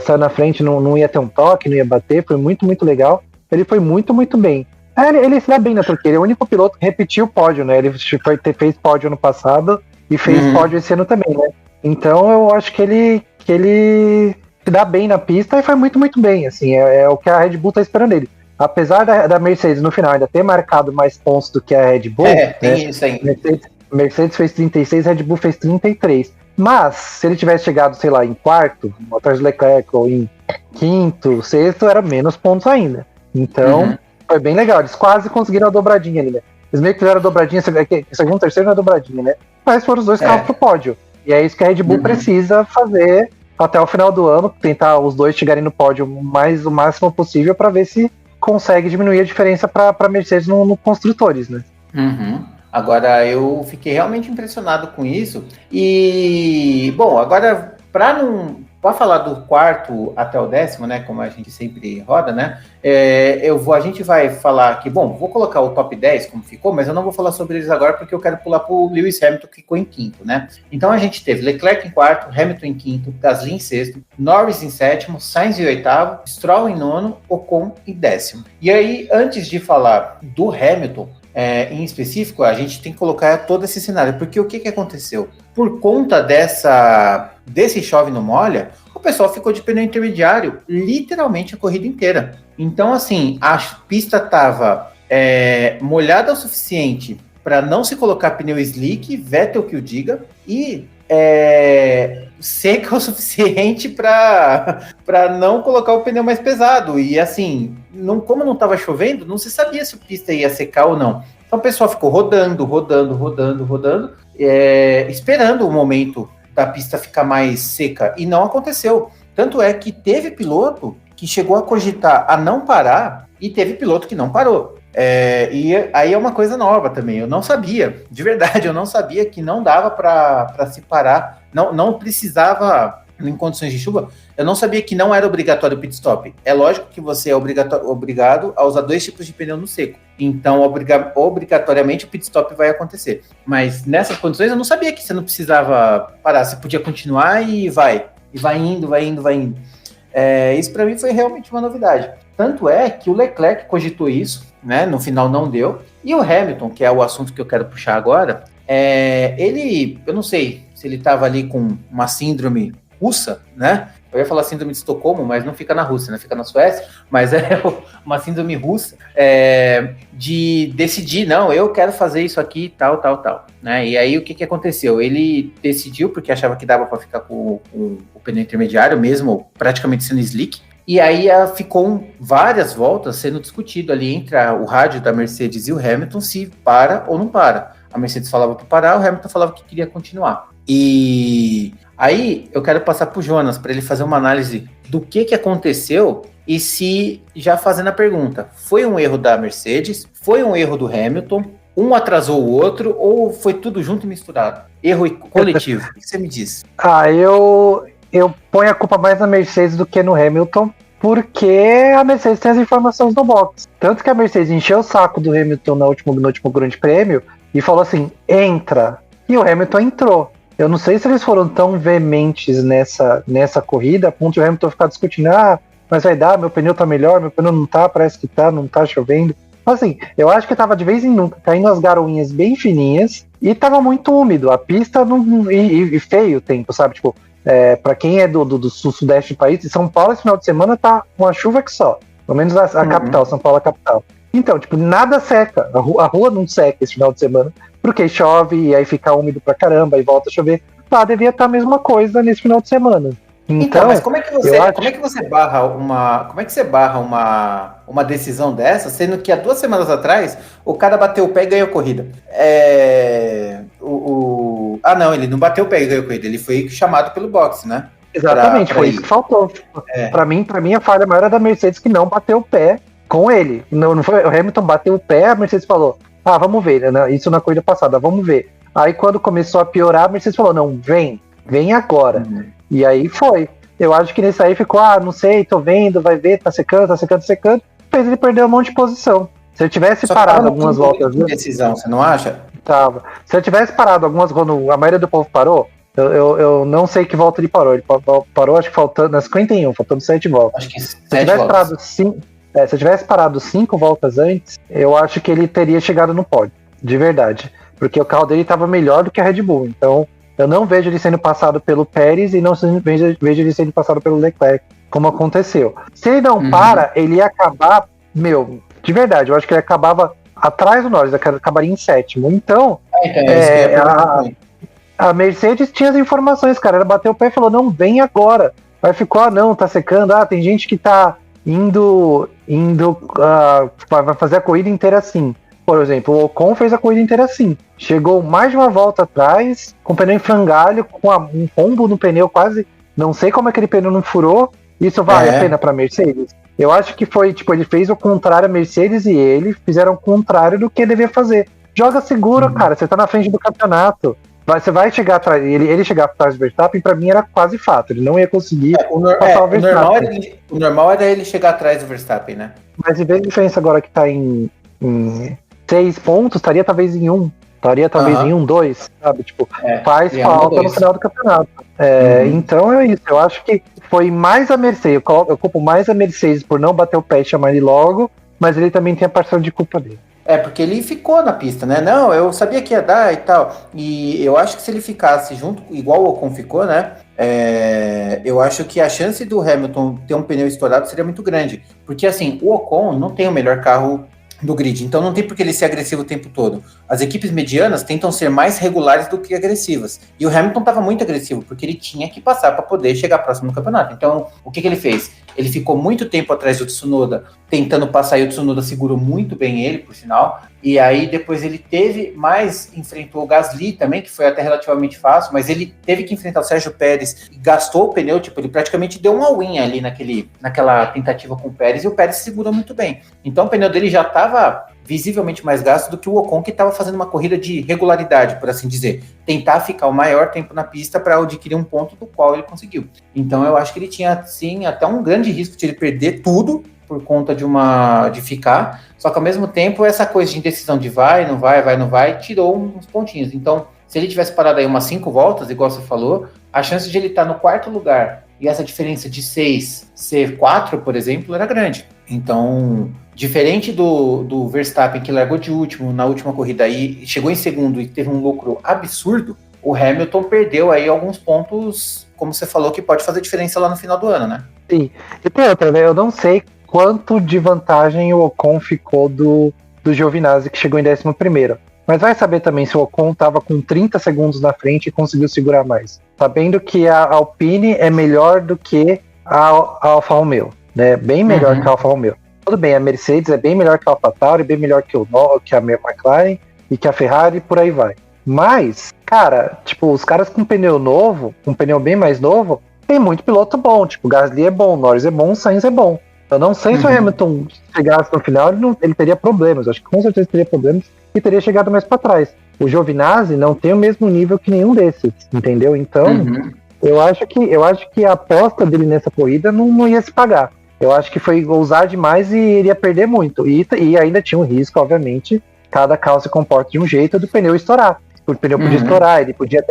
saiu na frente, não ia ter um toque, não ia bater. Foi muito, muito legal. Ele foi muito, muito bem. Ele se dá bem na Turquia, ele é o único piloto que repetiu o pódio, né? Ele fez pódio ano passado e fez pódio esse ano também, né? Então eu acho que ele se dá bem na pista e foi muito, muito bem, assim, é o que a Red Bull tá esperando dele. Apesar da Mercedes no final ainda ter marcado mais pontos do que a Red Bull, tem isso aí. Mercedes fez 36, Red Bull fez 33. Mas, se ele tivesse chegado, sei lá, em quarto, atrás do Leclerc, ou em quinto, sexto, era menos pontos ainda. Então, foi bem legal. Eles quase conseguiram a dobradinha ali, né? Eles meio que fizeram a dobradinha, segundo, terceiro não é dobradinha, né? Mas foram os dois carros pro pódio. E é isso que a Red Bull precisa fazer até o final do ano, tentar os dois chegarem no pódio o máximo possível para ver se consegue diminuir a diferença para Mercedes no construtores, né? Agora, eu fiquei realmente impressionado com isso. E, bom, agora, para falar do quarto até o 10º, né, como a gente sempre roda, né, a gente vai falar aqui, bom, vou colocar o top 10 como ficou, mas eu não vou falar sobre eles agora porque eu quero pular para o Lewis Hamilton, que ficou em quinto, né. Então a gente teve Leclerc em quarto, Hamilton em quinto, Gasly em sexto, Norris em sétimo, Sainz em oitavo, Stroll em nono, Ocon em 10º. E aí, antes de falar do Hamilton, em específico, a gente tem que colocar todo esse cenário, porque o que aconteceu? Por conta desse chove no molha, o pessoal ficou de pneu intermediário literalmente a corrida inteira. Então, assim, a pista estava molhada o suficiente para não se colocar pneu slick, Vettel que o diga, e seca o suficiente para não colocar o pneu mais pesado. E assim, como não estava chovendo, não se sabia se a pista ia secar ou não. Então o pessoal ficou rodando, esperando o momento da pista ficar mais seca, e não aconteceu. Tanto é que teve piloto que chegou a cogitar a não parar, e teve piloto que não parou. E aí é uma coisa nova também, eu não sabia, de verdade, eu não sabia que não dava para se parar, não precisava, em condições de chuva, eu não sabia que não era obrigatório o pit stop. É lógico que você é obrigado a usar 2 tipos de pneu no seco, então obrigatoriamente o pit stop vai acontecer, mas nessas condições eu não sabia que você não precisava parar, você podia continuar e vai indo. Isso para mim foi realmente uma novidade. Tanto é que o Leclerc cogitou isso, né? No final não deu. E o Hamilton, que é o assunto que eu quero puxar agora, eu não sei se ele estava ali com uma síndrome russa, né? Eu ia falar síndrome de Estocolmo, mas não fica na Rússia, né? Fica na Suécia, mas é uma síndrome russa de decidir, não, eu quero fazer isso aqui, tal, né? E aí o que aconteceu? Ele decidiu, porque achava que dava para ficar com o pneu intermediário, mesmo praticamente sendo slick, e aí ficou várias voltas sendo discutido ali entre o rádio da Mercedes e o Hamilton se para ou não para. A Mercedes falava para parar, o Hamilton falava que queria continuar. E aí eu quero passar para o Jonas, para ele fazer uma análise do que aconteceu e se, já fazendo a pergunta, foi um erro da Mercedes, foi um erro do Hamilton, um atrasou o outro ou foi tudo junto e misturado? Erro coletivo, o que você me diz? Eu ponho a culpa mais na Mercedes do que no Hamilton. porque a Mercedes tem as informações do box. Tanto que a Mercedes encheu o saco do Hamilton no último Grande Prêmio e falou assim, entra. E o Hamilton entrou. Eu não sei se eles foram tão veementes nessa corrida, a ponto de o Hamilton ficar discutindo, mas vai dar, meu pneu tá melhor, meu pneu não tá, parece que tá, não tá chovendo. Assim, eu acho que tava de vez em nunca caindo as garoinhas bem fininhas e tava muito úmido. A pista e feio o tempo, sabe? Tipo, pra quem é do sudeste do país, São Paulo esse final de semana tá uma chuva que só. Pelo menos a capital, São Paulo é a capital. Então, tipo, nada seca. A rua não seca esse final de semana, porque chove e aí fica úmido pra caramba e volta a chover. Lá devia estar a mesma coisa nesse final de semana. Então, mas como é que você barra uma decisão dessa, sendo que há 2 semanas atrás o cara bateu o pé e ganhou a corrida? Não, ele não bateu o pé e ganhou a corrida, ele foi chamado pelo boxe, né? Exatamente, foi isso que faltou. Pra mim, a falha maior é da Mercedes que não bateu o pé com ele. Não foi, o Hamilton bateu o pé, a Mercedes falou, vamos ver, né? Isso na corrida passada, vamos ver. Aí quando começou a piorar, a Mercedes falou, não, vem agora. E aí foi. Eu acho que nesse aí ficou, não sei, tô vendo, vai ver, tá secando. Fez ele perder um monte de posição. Se ele tivesse parado algumas voltas... decisão, você não acha? Tava. Se ele tivesse parado algumas, quando a maioria do povo parou, eu não sei que volta ele parou. Ele parou, acho que faltando, nas 51, faltando 7 voltas. Acho que 7 voltas. Se eu tivesse parado 5 voltas antes, eu acho que ele teria chegado no pódio, de verdade. Porque o carro dele estava melhor do que a Red Bull. Então, eu não vejo ele sendo passado pelo Pérez e não vejo ele sendo passado pelo Leclerc, como aconteceu. Se ele não para, ele ia acabar, de verdade, eu acho que ele acabava atrás do Norris, acabaria em 7º. Então, a Mercedes tinha as informações, cara. Ela bateu o pé e falou, não, vem agora. Aí ficou, não, tá secando. Tem gente que tá vai fazer a corrida inteira assim. Por exemplo, o Ocon fez a corrida inteira assim. Chegou mais de uma volta atrás, com o pneu em frangalho, com um rombo no pneu quase. Não sei como aquele pneu não furou. Isso vale a pena pra Mercedes? Eu acho que foi, ele fez o contrário, a Mercedes e ele fizeram o contrário do que devia fazer. Joga seguro, cara, você tá na frente do campeonato. Você vai chegar atrás, ele chegar atrás do Verstappen, pra mim era quase fato, ele não ia conseguir passar o Verstappen. O normal era ele chegar atrás do Verstappen, né? Mas em vez de diferença agora que tá em 6 pontos, estaria talvez em 1. Estaria talvez em 1, 2, sabe? Faz falta no final do campeonato. Então é isso. Eu acho que foi mais a Mercedes. Eu culpo mais a Mercedes por não bater o pé e chamar ele logo, mas ele também tem a parcela de culpa dele. Porque ele ficou na pista, né? Não, eu sabia que ia dar e tal. E eu acho que se ele ficasse junto, igual o Ocon ficou, né? Eu acho que a chance do Hamilton ter um pneu estourado seria muito grande. Porque, assim, o Ocon não tem o melhor carro do grid, então não tem por que ele ser agressivo o tempo todo. As equipes medianas tentam ser mais regulares do que agressivas. E o Hamilton estava muito agressivo, porque ele tinha que passar para poder chegar próximo no campeonato. Então, o que ele fez? Ele ficou muito tempo atrás do Tsunoda, tentando passar, e o Tsunoda segurou muito bem ele, por sinal. E aí, depois ele enfrentou o Gasly também, que foi até relativamente fácil, mas ele teve que enfrentar o Sérgio Pérez e gastou o pneu, ele praticamente deu uma win ali naquela tentativa com o Pérez, e o Pérez segurou muito bem. Então, o pneu dele já estava visivelmente mais gasto do que o Ocon, que estava fazendo uma corrida de regularidade, por assim dizer. Tentar ficar o maior tempo na pista para adquirir um ponto do qual ele conseguiu. Então, eu acho que ele tinha, sim, até um grande risco de ele perder tudo por conta de ficar, só que ao mesmo tempo essa coisa de indecisão de vai, não vai, tirou uns pontinhos. Então, se ele tivesse parado aí umas 5 voltas, igual você falou, a chance de ele estar no 4º lugar e essa diferença de 6 ser 4, por exemplo, era grande. Então, diferente do Verstappen, que largou de último na última corrida aí, chegou em segundo e teve um lucro absurdo, o Hamilton perdeu aí alguns pontos, como você falou, que pode fazer diferença lá no final do ano, né? Sim. E tem outra, né? Eu não sei quanto de vantagem o Ocon ficou do Giovinazzi, que chegou em 11º. Mas vai saber também se o Ocon estava com 30 segundos na frente e conseguiu segurar mais. Sabendo que a Alpine é melhor do que a Alfa Romeo, né? Bem melhor que a Alfa Romeo. Tudo bem, a Mercedes é bem melhor que a AlphaTauri, bem melhor que a McLaren e que a Ferrari, e por aí vai. Mas, cara, os caras com pneu novo, com pneu bem mais novo, tem muito piloto bom. Gasly é bom, Norris é bom, Sainz é bom. Eu não sei se o Hamilton chegasse no final, ele teria problemas. Acho que com certeza teria problemas e teria chegado mais para trás. O Giovinazzi não tem o mesmo nível que nenhum desses, entendeu? Então, eu acho que a aposta dele nessa corrida não ia se pagar. Eu acho que foi ousar demais e iria perder muito. E ainda tinha um risco, obviamente, cada carro se comporta de um jeito do pneu estourar. O pneu podia estourar, ele podia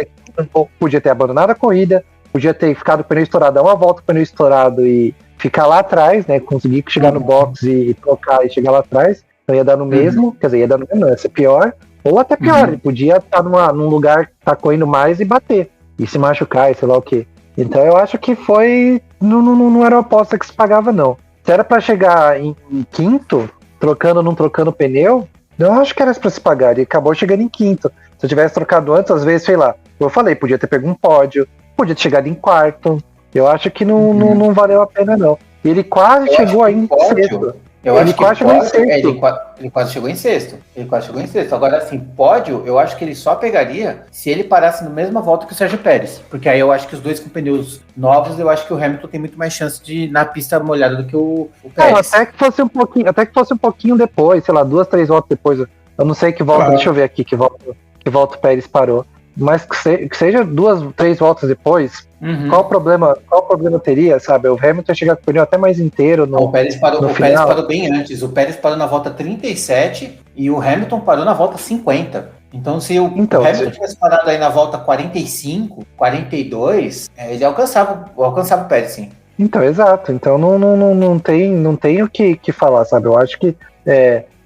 ter abandonado a corrida, podia ter ficado o pneu estourado, dar uma volta com o pneu estourado e ficar lá atrás, né? Conseguir chegar no box e trocar e chegar lá atrás. Então ia dar no mesmo, quer dizer, ia dar no mesmo, ia ser pior. Ou até pior, ele podia estar num lugar que tá correndo mais e bater. E se machucar e sei lá o quê. Então eu acho que foi. Não era uma aposta que se pagava, não. Se era pra chegar em quinto, trocando ou não trocando pneu, eu acho que era pra se pagar. Ele acabou chegando em quinto. Se eu tivesse trocado antes, às vezes, sei lá, eu falei, podia ter pego um pódio, podia ter chegado em quarto. Eu acho que não valeu a pena, não. Ele quase chegou aí em sexto. Ele quase chegou em sexto. Ele quase chegou em sexto. Agora, assim, pódio, eu acho que ele só pegaria se ele parasse na mesma volta que o Sérgio Pérez. Porque aí eu acho que os dois com pneus novos, eu acho que o Hamilton tem muito mais chance de ir na pista molhada do que o Pérez. Até que fosse um pouquinho depois, sei lá, 2, 3 voltas depois. Eu não sei que volta, deixa eu ver aqui que volta o Pérez parou. Mas que seja 2, 3 voltas depois, qual o problema teria, sabe? O Hamilton chega com o pneu até mais inteiro. O Pérez parou bem antes. O Pérez parou na volta 37 e o Hamilton parou na volta 50. Então, se o Hamilton tivesse parado aí na volta 45, 42, ele alcançava o Pérez, sim. Então, exato. Então, não tem o que falar, sabe? Eu acho que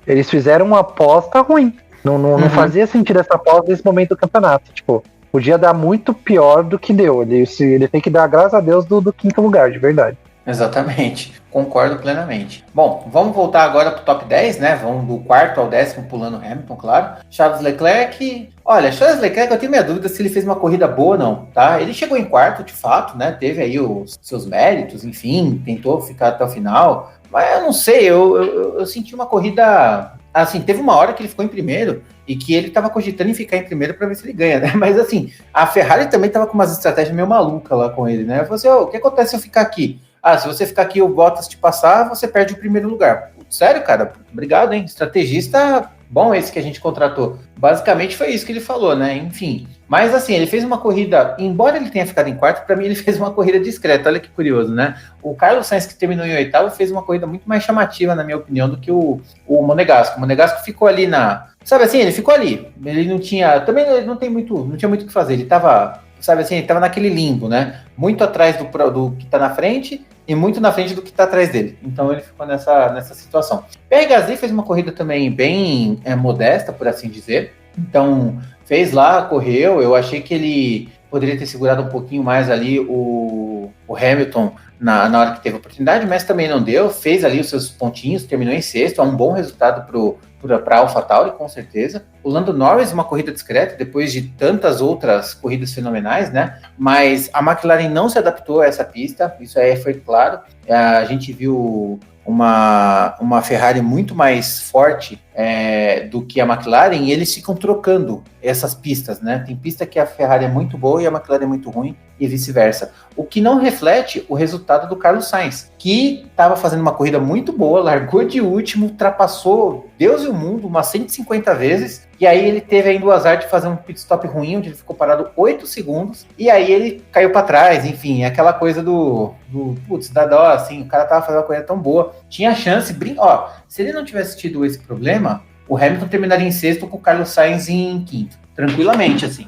eles fizeram uma aposta ruim. Não fazia sentido essa aposta nesse momento do campeonato. Tipo, podia dar muito pior do que deu. Ele tem que dar, graças a Deus, do quinto lugar, de verdade. Exatamente. Concordo plenamente. Bom, vamos voltar agora pro top 10, né? Vamos do quarto ao 10º, pulando Hamilton, claro. Charles Leclerc. Olha, Charles Leclerc, eu tenho minha dúvida se ele fez uma corrida boa ou não, tá? Ele chegou em quarto, de fato, né? Teve aí os seus méritos, enfim, tentou ficar até o final. Mas eu não sei, eu senti uma corrida... Assim, teve uma hora que ele ficou em primeiro e que ele tava cogitando em ficar em primeiro para ver se ele ganha, né? Mas assim, a Ferrari também tava com umas estratégias meio malucas lá com ele, né? Eu falei assim, o que acontece se eu ficar aqui? Se você ficar aqui e o Bottas te passar, você perde o primeiro lugar. Sério, cara? Obrigado, hein? Estrategista bom esse que a gente contratou. Basicamente foi isso que ele falou, né? Enfim. Mas assim, ele fez uma corrida, embora ele tenha ficado em quarto, para mim ele fez uma corrida discreta. Olha que curioso, né? O Carlos Sainz, que terminou em oitavo, fez uma corrida muito mais chamativa, na minha opinião, do que o Monegasco. O Monegasco ficou ali sabe assim, ele ficou ali. Ele não tinha... Também não tinha muito o que fazer. Ele tava... Sabe assim, ele tava naquele limbo, né? Muito atrás do que tá na frente e muito na frente do que tá atrás dele. Então ele ficou nessa situação. Pierre Gasly fez uma corrida também bem modesta, por assim dizer. Então, fez lá, correu. Eu achei que ele poderia ter segurado um pouquinho mais ali o Hamilton na hora que teve a oportunidade, mas também não deu. Fez ali os seus pontinhos, terminou em sexto. É um bom resultado para AlphaTauri, com certeza. O Lando Norris, uma corrida discreta, depois de tantas outras corridas fenomenais, né? Mas a McLaren não se adaptou a essa pista, isso aí foi claro. A gente viu uma Ferrari muito mais forte do que a McLaren, e eles ficam trocando essas pistas, né? Tem pista que a Ferrari é muito boa e a McLaren é muito ruim, e vice-versa. O que não reflete o resultado do Carlos Sainz, que estava fazendo uma corrida muito boa, largou de último, ultrapassou Deus e o mundo umas 150 vezes, e aí ele teve ainda o azar de fazer um pit stop ruim, onde ele ficou parado 8 segundos, e aí ele caiu para trás, enfim, aquela coisa da dó, assim, o cara tava fazendo uma corrida tão boa, tinha chance, se ele não tivesse tido esse problema, o Hamilton terminaria em sexto com o Carlos Sainz em quinto, tranquilamente, assim.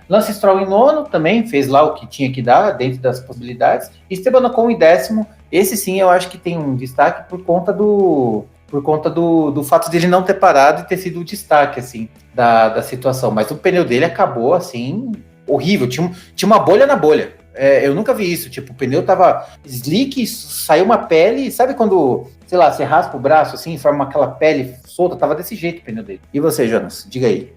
Lance Stroll em nono também, fez lá o que tinha que dar, dentro das possibilidades. Esteban Ocon em décimo, esse sim eu acho que tem um destaque por conta do fato dele não ter parado e ter sido o destaque, assim, da situação. Mas o pneu dele acabou, assim, horrível, tinha uma bolha na bolha. Eu nunca vi isso, tipo, o pneu tava slick, saiu uma pele, sabe quando, sei lá, você raspa o braço, assim, forma aquela pele solta, tava desse jeito o pneu dele. E você, Jonas, diga aí.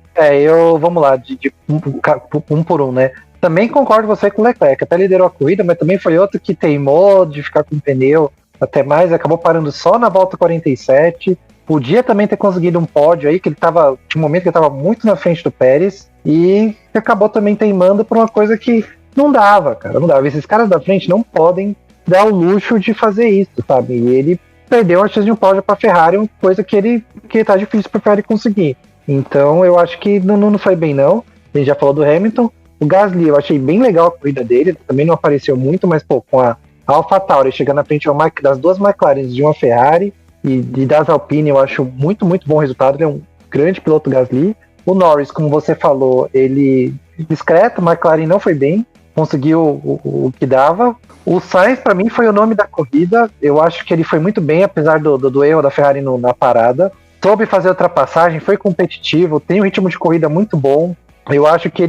Vamos lá, de um por um, né? Também concordo com você com o Leclerc, até liderou a corrida, mas também foi outro que teimou de ficar com o pneu até mais, acabou parando só na volta 47, podia também ter conseguido um pódio aí, que tinha um momento que ele estava muito na frente do Pérez, e acabou também teimando por uma coisa que não dava, cara, não dava. Esses caras da frente não podem dar o luxo de fazer isso, sabe? E ele perdeu a chance de um pódio para a Ferrari, uma coisa que tá difícil para a Ferrari conseguir. Então eu acho que não foi bem não. A gente já falou do Hamilton. O Gasly, eu achei bem legal a corrida dele, também não apareceu muito, mas pô, com A AlphaTauri chegando na frente das duas McLarens de uma Ferrari e das Alpine, eu acho muito, muito bom resultado. Ele é um grande piloto Gasly. O Norris, como você falou, ele discreto, McLaren não foi bem, conseguiu o que dava. O Sainz, para mim, foi o nome da corrida. Eu acho que ele foi muito bem, apesar do erro da Ferrari na parada. Soube fazer ultrapassagem, foi competitivo, tem um ritmo de corrida muito bom. Eu acho que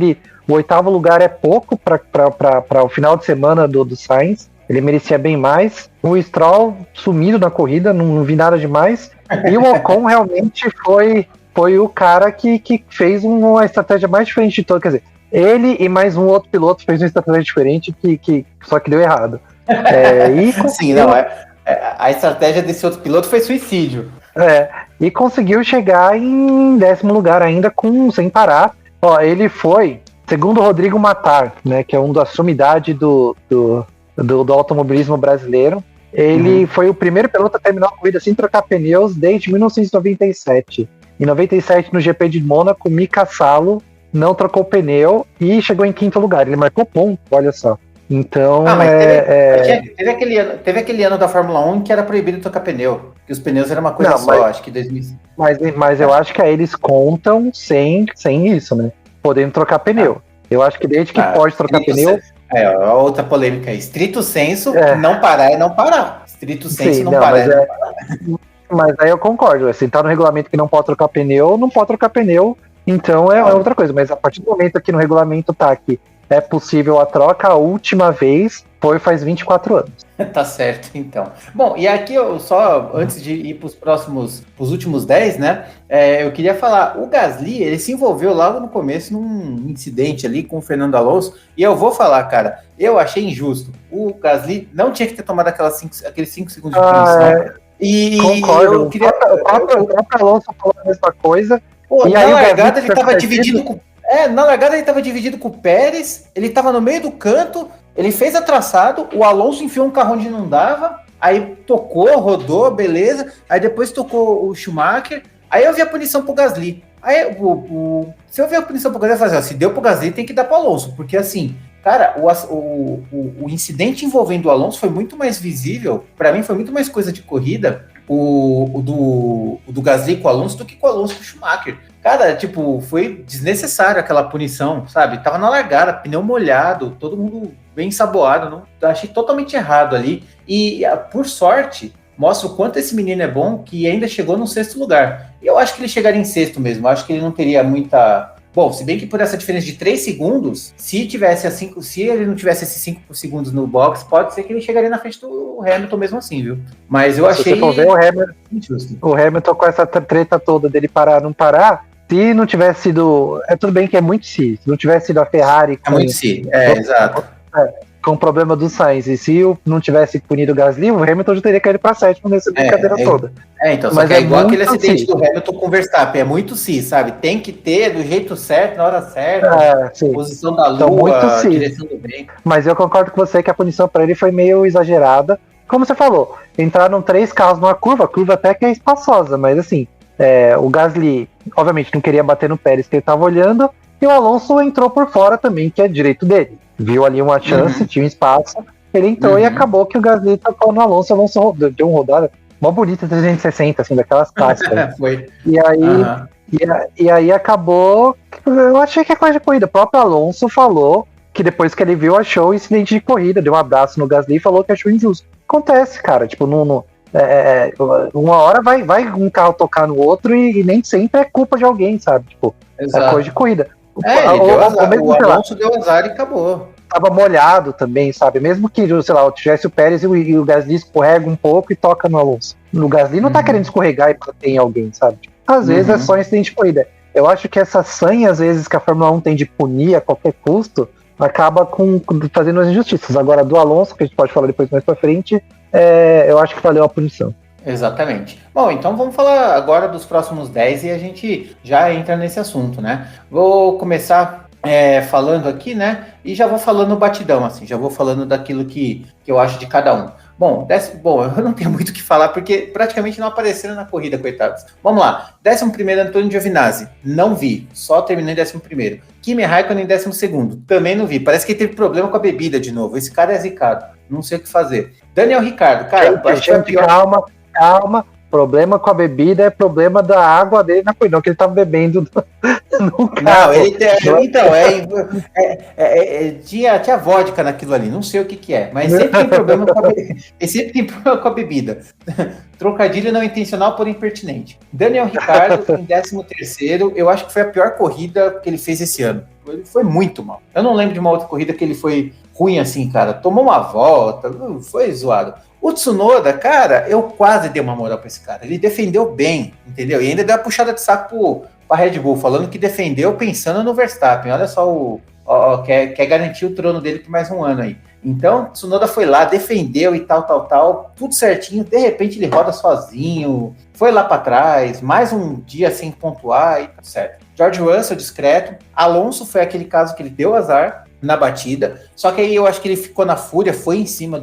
o 8º lugar é pouco para o final de semana do Sainz. Ele merecia bem mais. O Stroll sumido na corrida, não vi nada demais. E o Ocon realmente foi o cara que fez uma estratégia mais diferente de todo. Quer dizer, ele e mais um outro piloto fez uma estratégia diferente, só que deu errado. Sim, a estratégia desse outro piloto foi suicídio. E conseguiu chegar em 10º lugar ainda sem parar. Ó, ele foi, segundo o Rodrigo Matar, né, que é um da sumidade do automobilismo brasileiro, ele foi o primeiro piloto a terminar a corrida sem trocar pneus desde 1997. Em 97, no GP de Mônaco, Mika Salo não trocou pneu e chegou em 5º lugar. Ele marcou ponto, olha só. Então, teve aquele ano da Fórmula 1 que era proibido trocar pneu, que os pneus eram uma coisa só, acho que 2005. Mas eu acho que aí eles contam sem isso, né? Podendo trocar pneu. Eu acho que desde que pode trocar pneu... outra polêmica aí. Estrito senso, não parar é não parar. Estrito senso, não parar é não parar. Mas aí eu concordo. Se tá no regulamento que não pode trocar pneu, não pode trocar pneu, então é outra coisa. Mas a partir do momento que no regulamento tá que é possível a troca, a última vez foi faz 24 anos. Tá certo, então. Bom, e aqui eu só, antes de ir pros últimos 10, né, eu queria falar, o Gasly, ele se envolveu logo no começo num incidente ali com o Fernando Alonso, e eu vou falar, cara, eu achei injusto. O Gasly não tinha que ter tomado aqueles 5 segundos de punição. E concordo. Eu queria... O próprio Alonso falou a mesma coisa. Pô, na largada ele tava dividido com... na largada ele tava dividido com o Pérez, ele tava no meio do canto, ele fez a traçado, o Alonso enfiou um carro onde não dava, aí tocou, rodou, beleza, aí depois tocou o Schumacher, aí eu vi a punição pro Gasly. Aí, se eu ver a punição pro Gasly, eu falei assim, se deu pro Gasly, tem que dar pro Alonso, porque assim, cara, o incidente envolvendo o Alonso foi muito mais visível, pra mim foi muito mais coisa de corrida, o do Gasly com o Alonso do que com o Alonso com o Schumacher. Cara, tipo, foi desnecessário aquela punição, sabe? Tava na largada, pneu molhado, todo mundo bem ensaboado, achei totalmente errado ali. E, por sorte, mostra o quanto esse menino é bom, que ainda chegou no 6º lugar. E eu acho que ele chegaria em 6º mesmo, eu acho que ele não teria muita... Bom, se bem que por essa diferença de 3 segundos, se ele não tivesse esses 5 segundos no box, pode ser que ele chegaria na frente do Hamilton mesmo assim, viu? Mas eu achei... Se você for ver, o Hamilton com essa treta toda dele parar, não parar, se não tivesse sido... tudo bem que é muito se não tivesse sido a Ferrari... Exato. Com o problema do Sainz, e se não tivesse punido o Gasly, o Hamilton já teria caído para 7º nessa brincadeira toda. Então, só que é igual aquele acidente do Hamilton com o Verstappen, é muito sabe? Tem que ter do jeito certo, na hora certa, posição da lua, direção do vento. Mas eu concordo com você que a punição para ele foi meio exagerada. Como você falou, entraram 3 carros numa curva, a curva até que é espaçosa, mas assim, o Gasly, obviamente, não queria bater no Pérez que ele estava olhando, e o Alonso entrou por fora também, que é direito dele. Viu ali uma chance, tinha um espaço, ele entrou e acabou que o Gasly tocou no Alonso, o Alonso deu uma rodada mó bonita, 360, assim, daquelas clássicas. Foi. E aí acabou, eu achei que é coisa de corrida. O próprio Alonso falou que depois que ele viu, achou o incidente de corrida, deu um abraço no Gasly e falou que achou injusto. Acontece, cara, tipo, uma hora vai um carro tocar no outro e nem sempre é culpa de alguém, sabe? Tipo, é coisa de corrida. O Alonso deu azar e acabou. Tava molhado também, sabe? Mesmo que, sei lá, tivesse o Pérez e o Gasly escorrega um pouco e toca no Alonso. O Gasly não tá querendo escorregar e bater em alguém, sabe? Às vezes é só incidente de corrida. Eu acho que essa sanha, às vezes, que a Fórmula 1 tem de punir a qualquer custo, acaba fazendo as injustiças. Agora, do Alonso, que a gente pode falar depois mais pra frente, eu acho que valeu a punição. Exatamente. Bom, então vamos falar agora dos próximos 10 e a gente já entra nesse assunto, né? Vou começar falando aqui, né? E já vou falando batidão, assim, já vou falando daquilo que eu acho de cada um. Bom, eu não tenho muito o que falar, porque praticamente não apareceram na corrida, coitados. Vamos lá. 11º, Antônio Giovinazzi. Não vi. Só terminou em 11º. Kimi Raikkonen em 12º. Também não vi. Parece que ele teve problema com a bebida de novo. Esse cara é zicado. Não sei o que fazer. Daniel Ricciardo, cara, acho que foi a pior... Calma. Problema com a bebida é problema da água dele na corrida, não que ele tava bebendo no carro. Não, tinha vodka naquilo ali, não sei o que é, mas sempre tem problema com a bebida. Trocadilho não intencional, porém pertinente. Daniel Ricciardo em 13º, eu acho que foi a pior corrida que ele fez esse ano. Ele foi muito mal. Eu não lembro de uma outra corrida que ele foi ruim assim, cara. Tomou uma volta, foi zoado. O Tsunoda, cara, eu quase dei uma moral pra esse cara. Ele defendeu bem, entendeu? E ainda deu uma puxada de saco pra Red Bull, falando que defendeu pensando no Verstappen. Olha só, quer garantir o trono dele por mais um ano aí. Então, o Tsunoda foi lá, defendeu e tal, tudo certinho. De repente, ele roda sozinho, foi lá pra trás, mais um dia sem pontuar e tá certo. George Russell, discreto. Alonso foi aquele caso que ele deu azar na batida, só que aí eu acho que ele ficou na fúria, foi em cima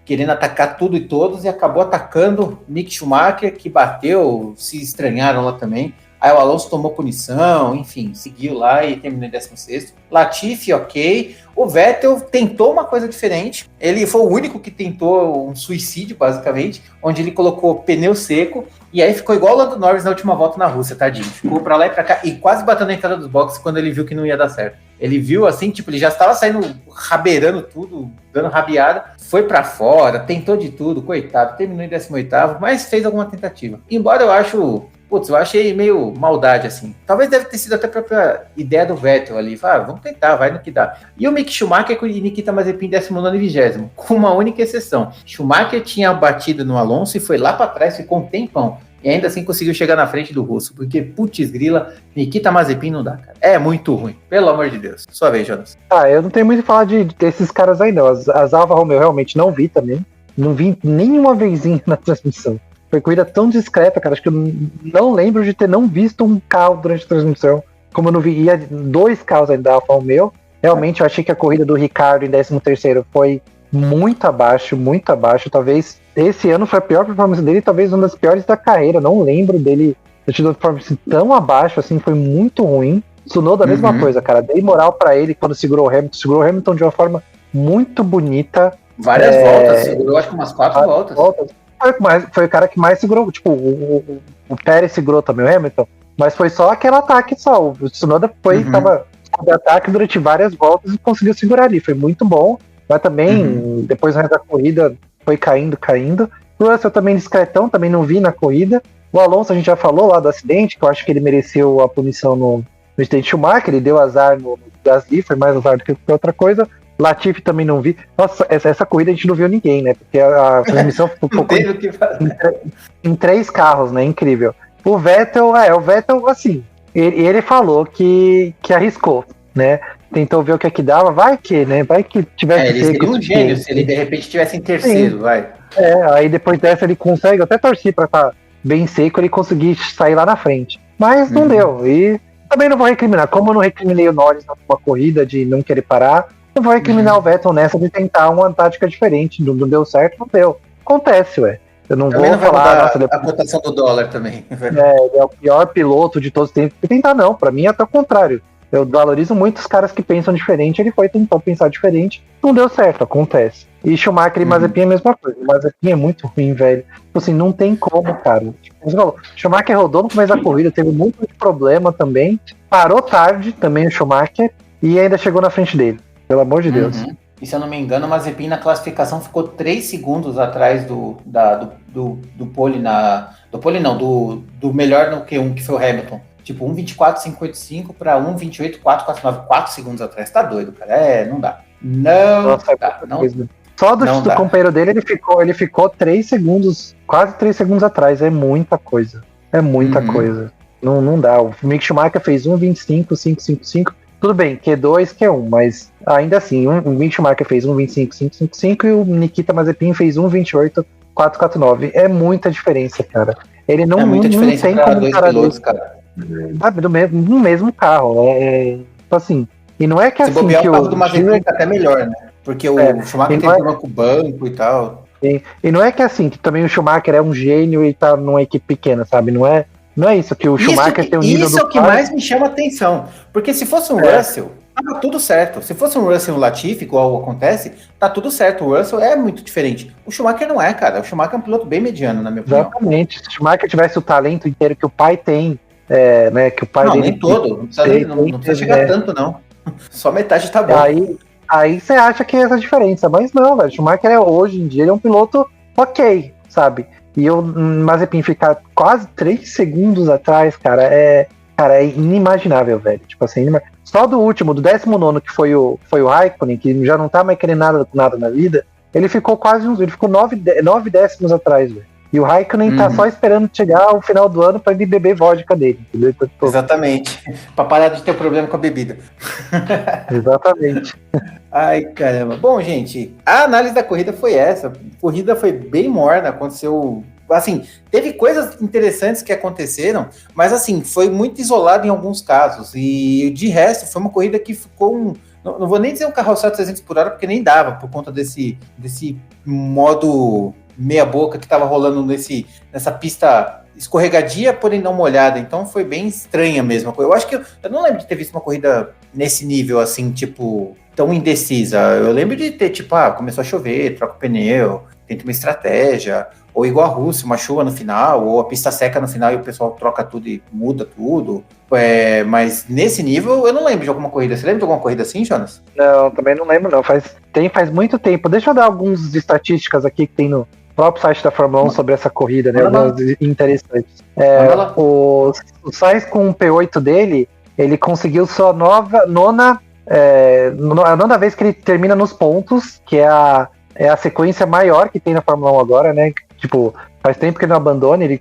querendo atacar tudo e todos, e acabou atacando Mick Schumacher, que bateu, se estranharam lá também. Aí o Alonso tomou punição, enfim, seguiu lá e terminou em 16º. Latifi, ok. O Vettel tentou uma coisa diferente. Ele foi o único que tentou um suicídio, basicamente, onde ele colocou pneu seco, e aí ficou igual o Lando Norris na última volta na Rússia, tadinho. Ficou pra lá e pra cá, e quase bateu na entrada dos boxes quando ele viu que não ia dar certo. Ele viu assim, tipo, ele já estava saindo, rabeirando tudo, dando rabiada, foi pra fora, tentou de tudo, coitado, terminou em 18º, mas fez alguma tentativa. Embora eu achei meio maldade, assim. Talvez deve ter sido até a própria ideia do Vettel ali. Vamos tentar, vai no que dá. E o Mick Schumacher e Nikita Mazepin 19º e 20º, com uma única exceção. Schumacher tinha batido no Alonso e foi lá para trás, ficou um tempão. E ainda assim conseguiu chegar na frente do russo, porque, putz grila, Nikita Mazepin não dá, cara. É muito ruim, pelo amor de Deus. Sua vez, Jonas. Eu não tenho muito o que falar desses caras aí, não. As Alfa Romeo realmente não vi também. Não vi nenhuma vezinha na transmissão. Foi corrida tão discreta, cara. Acho que eu não lembro de ter não visto um carro durante a transmissão. Como eu não vi, ia 2 carros ainda da Alfa Romeo. Realmente, eu achei que a corrida do Ricciardo em 13º foi muito abaixo. Talvez esse ano foi a pior performance dele, talvez uma das piores da carreira. Não lembro dele ter tido uma performance tão abaixo, assim, foi muito ruim. Tsunoda, a mesma coisa, cara. Dei moral pra ele quando segurou o Hamilton de uma forma muito bonita. Várias voltas, segurou acho que umas 4 voltas. Foi o cara que mais segurou, tipo, o Pérez segurou também o Hamilton, mas foi só aquele ataque só. O Tsunoda tava de ataque durante várias voltas e conseguiu segurar ali, foi muito bom, mas também, depois da corrida, foi caindo. O Russell também discretão, também não vi na corrida. O Alonso, a gente já falou lá do acidente, que eu acho que ele mereceu a punição no acidente Schumacher, ele deu azar no Gasly, foi mais azar do que outra coisa. Latifi também não vi. Nossa, essa corrida a gente não viu ninguém, né? Porque a transmissão ficou em 3 carros, né? Incrível. O Vettel, assim, ele falou que arriscou, né? Tentou ver o que é que dava, vai que tivesse ele seria um gênio se ele de repente estivesse em terceiro, sim. Vai. Aí depois dessa ele consegue, eu até torci pra estar bem seco, ele conseguir sair lá na frente. Mas não deu, e também não vou recriminar. Como eu não recriminei o Norris numa corrida de não querer parar, eu vou recriminar o Vettel nessa de tentar uma tática diferente. Não deu certo, não deu. Acontece, ué. Eu não também vou falar. A cotação do dólar também. Ele é o pior piloto de todos os tempos. Tentar não, pra mim é até o contrário. Eu valorizo muito os caras que pensam diferente. Ele tentou pensar diferente. Não deu certo, acontece. E Schumacher e Mazepin é a mesma coisa. O Mazepin é muito ruim, velho. Tipo assim, não tem como, cara. Tipo, Schumacher rodou no começo da corrida, teve muito problema também. Parou tarde também o Schumacher e ainda chegou na frente dele. Pelo amor de Deus. E se eu não me engano, o Mazepin na classificação ficou 3 segundos atrás do pole do melhor no Q1, que foi o Hamilton. Tipo, 1:24.585 para 1:28.449, 4 segundos atrás. Tá doido, cara. Não dá. Nossa, só do companheiro dele, ele ficou 3 segundos, quase 3 segundos atrás. É muita coisa. Coisa. Não dá. O Mick Schumacher fez 1:25.555. Tudo bem, Q2, Q1, mas ainda assim, o Mick Schumacher fez 1:25.555 e o Nikita Mazepin fez 1:28.449. É muita diferença, cara. Ele não, muita diferença não tem como dois pilotos, cara. Sabe, no mesmo carro. Assim, e não é que assim que o carro do Mazepin tá até melhor, né? Porque o Schumacher tem problema com o banco e tal. E não é que assim, que também o Schumacher é um gênio e tá numa equipe pequena, sabe? Não é isso, que o Schumacher tem um nível isso é o que mais me chama a atenção. Porque se fosse um Russell, tava tudo certo. Se fosse um Russell e um Latifi, igual acontece, tá tudo certo. O Russell é muito diferente. O Schumacher não é, cara. O Schumacher é um piloto bem mediano, na minha opinião. Exatamente. Se o Schumacher tivesse o talento inteiro que o pai tem, né, que o pai Não, dele nem todo. Não precisa chegar tanto, não. Só metade tá bom. Aí você acha que é essa diferença, mas não, velho. Schumacher hoje em dia ele é um piloto ok, sabe? E o Mazepin ficar quase 3 segundos atrás, cara, é inimaginável, velho. Tipo assim, só do último, do 19º, que foi o Raikkonen, que já não tá mais querendo nada na vida, ele ficou ele ficou 9 décimos atrás, velho. E o Raikkonen tá só esperando chegar ao final do ano pra ele beber vodka dele, entendeu? Exatamente. Pra parar de ter problema com a bebida. Exatamente. Ai, caramba. Bom, gente, a análise da corrida foi essa. A corrida foi bem morna, aconteceu... Assim, teve coisas interessantes que aconteceram, mas assim, foi muito isolado em alguns casos. E de resto, foi uma corrida que ficou não vou nem dizer um carrossel de 300 por hora, porque nem dava, por conta desse modo meia boca que estava rolando nessa pista escorregadia, porém não molhada. Então foi bem estranha mesmo. Eu acho que eu não lembro de ter visto uma corrida nesse nível, assim, tipo, tão indecisa. Eu lembro de ter, tipo, começou a chover, troca o pneu, tenta uma estratégia, ou igual a Rússia, uma chuva no final, ou a pista seca no final e o pessoal troca tudo e muda tudo. Mas nesse nível, eu não lembro de alguma corrida. Você lembra de alguma corrida assim, Jonas? Não, também não lembro, não. Faz muito tempo. Deixa eu dar algumas estatísticas aqui que tem no próprio site da Fórmula 1 sobre essa corrida, né? Algumas interessantes. O Sainz, com o P8 dele, ele conseguiu sua nona vez que ele termina nos pontos, que é a sequência maior que tem na Fórmula 1 agora, né? Tipo, faz tempo que ele não abandona, ele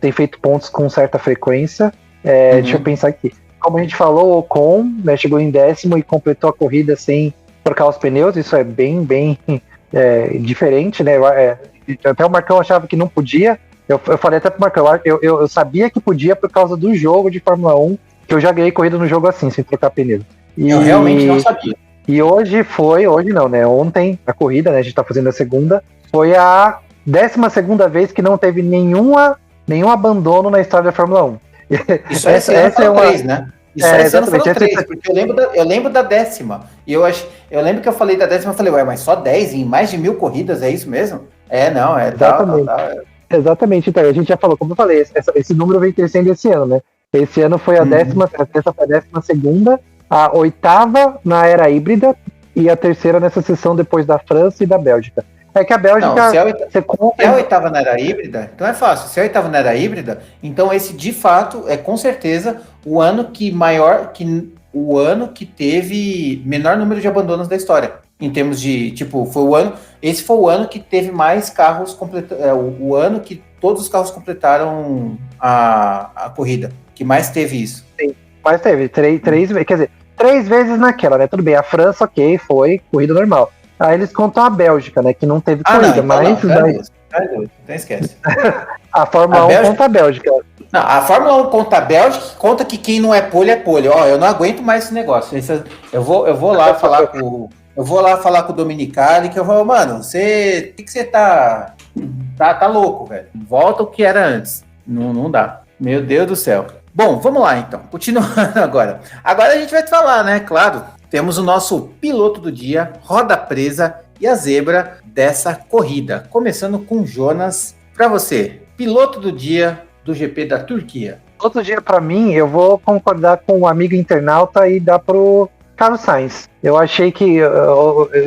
tem feito pontos com certa frequência. Deixa eu pensar aqui. Como a gente falou, o Ocon, né, chegou em 10º e completou a corrida sem trocar os pneus. Isso é bem diferente, né? Até o Marcão achava que não podia. Eu falei até pro Marcão, eu sabia que podia por causa do jogo de Fórmula 1, que eu já ganhei corrida no jogo assim, sem trocar pneu. Eu realmente não sabia. E hoje não, né? Ontem, a corrida, né? A gente tá fazendo a segunda, foi a 12ª vez que não teve nenhum abandono na história da Fórmula 1. Isso essa é uma 3, né? Isso esse ano foram 3, porque eu lembro da 10ª. E eu lembro que eu falei da 10ª, eu falei, mas só 10 em mais de 1000 corridas, é isso mesmo? Não, exatamente. Exatamente, então, a gente já falou, como eu falei, esse número vem crescendo esse ano, né? Esse ano foi a 12ª, a 8ª na era híbrida e a 3ª nessa sessão depois da França e da Bélgica. É que a Bélgica... Se é a 8ª na era híbrida, então é fácil. Se é a 8ª na era híbrida, então esse de fato é com certeza o ano que teve menor número de abandonos da história. Em termos de, tipo, esse foi o ano que teve mais carros o ano que todos os carros completaram a corrida, que mais teve isso. Sim, mas teve três vezes, quer dizer, 3 vezes naquela, né? Tudo bem, a França, ok, foi corrida normal. Aí eles contam a Bélgica, né? Que não teve corrida, então esquece. A Fórmula 1 conta a Bélgica. Não, a Fórmula 1 conta a Bélgica, conta que quem não é pole é pole. Ó, eu não aguento mais esse negócio. Eu vou lá falar com o Dominicali, que eu vou, mano, você tá louco, velho. Volta o que era antes. Não dá. Meu Deus do céu. Bom, vamos lá então. Continuando agora. Agora a gente vai falar, né? Claro, temos o nosso piloto do dia, roda presa e a zebra dessa corrida. Começando com Jonas. Para você, piloto do dia do GP da Turquia. Outro dia, para mim, eu vou concordar com o amigo internauta e dar pro Carlos Sainz. Eu achei que,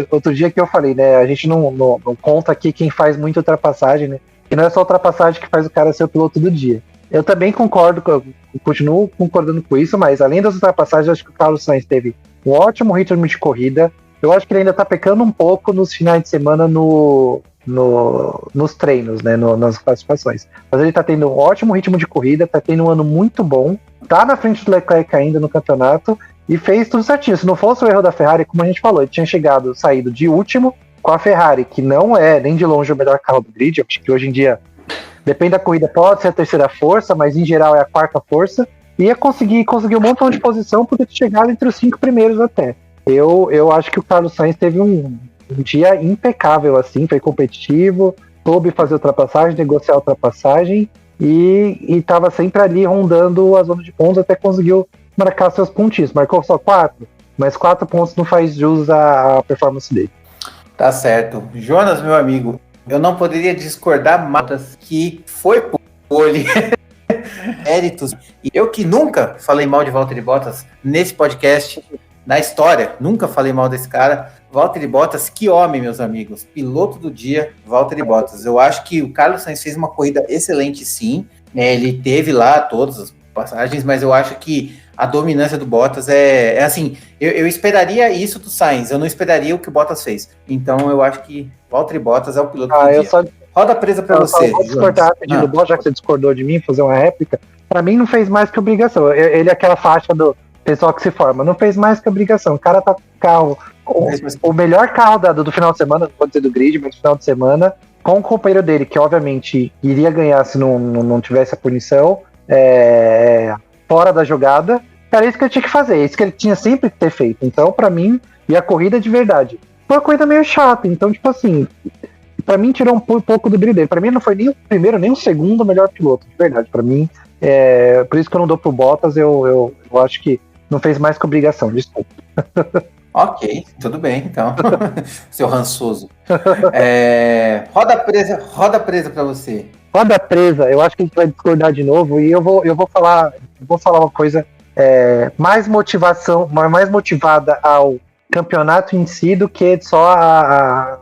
outro dia que eu falei, né, a gente não conta aqui quem faz muita ultrapassagem, né, que não é só ultrapassagem que faz o cara ser o piloto do dia. Eu também continuo concordando com isso, mas além das ultrapassagens, eu acho que o Carlos Sainz teve um ótimo ritmo de corrida. Eu acho que ele ainda tá pecando um pouco nos finais de semana nos treinos, né, nas classificações. Mas ele tá tendo um ótimo ritmo de corrida, tá tendo um ano muito bom, tá na frente do Leclerc ainda no campeonato e fez tudo certinho. Se não fosse o erro da Ferrari, como a gente falou, ele tinha saído de último com a Ferrari, que não é nem de longe o melhor carro do grid. Eu acho que hoje em dia, depende da corrida, pode ser a terceira força, mas em geral é a quarta força, e ia conseguir um montão de posição, poder ter chegado entre os 5 primeiros até. Eu acho que o Carlos Sainz teve um dia impecável, assim, foi competitivo, soube fazer ultrapassagem, negociar ultrapassagem, e estava sempre ali rondando a zona de pontos, até conseguiu marcar seus pontinhos. Marcou só 4? mas 4 pontos não faz jus à performance dele. Tá certo. Jonas, meu amigo, eu não poderia discordar mais que foi pole. Méritos. E eu que nunca falei mal de Valtteri Bottas nesse podcast, na história, nunca falei mal desse cara. Valtteri Bottas, que homem, meus amigos. Piloto do dia, Valtteri Bottas. Eu acho que o Carlos Sainz fez uma corrida excelente, sim. Ele teve lá todas as passagens, mas eu acho que a dominância do Bottas é assim, eu esperaria isso do Sainz, eu não esperaria o que o Bottas fez. Então eu acho que Valtteri Bottas é o piloto do dia. Roda presa para você. Vou discordar rapidinho do Bottas, já que você discordou de mim, fazer uma réplica. Para mim não fez mais que obrigação. Ele é aquela faixa do pessoal que se forma, não fez mais que obrigação. O cara tá com o carro, o melhor carro do final de semana, não pode dizer do grid, mas do final de semana, com o companheiro dele, que obviamente iria ganhar se não tivesse a punição, fora da jogada. Era isso que ele tinha que fazer, isso que ele tinha sempre que ter feito. Então, pra mim, e a corrida de verdade. Foi uma corrida meio chata, então, tipo assim, pra mim tirou um pouco do brilho dele. Pra mim não foi nem o primeiro, nem o segundo melhor piloto, de verdade. Pra mim, por isso que eu não dou pro Bottas, eu acho que não fez mais que obrigação, desculpa. Ok, tudo bem, então. Seu rançoso. Roda presa pra você. Roda presa, eu acho que a gente vai discordar de novo e eu vou falar uma coisa mais motivada ao campeonato em si do que só a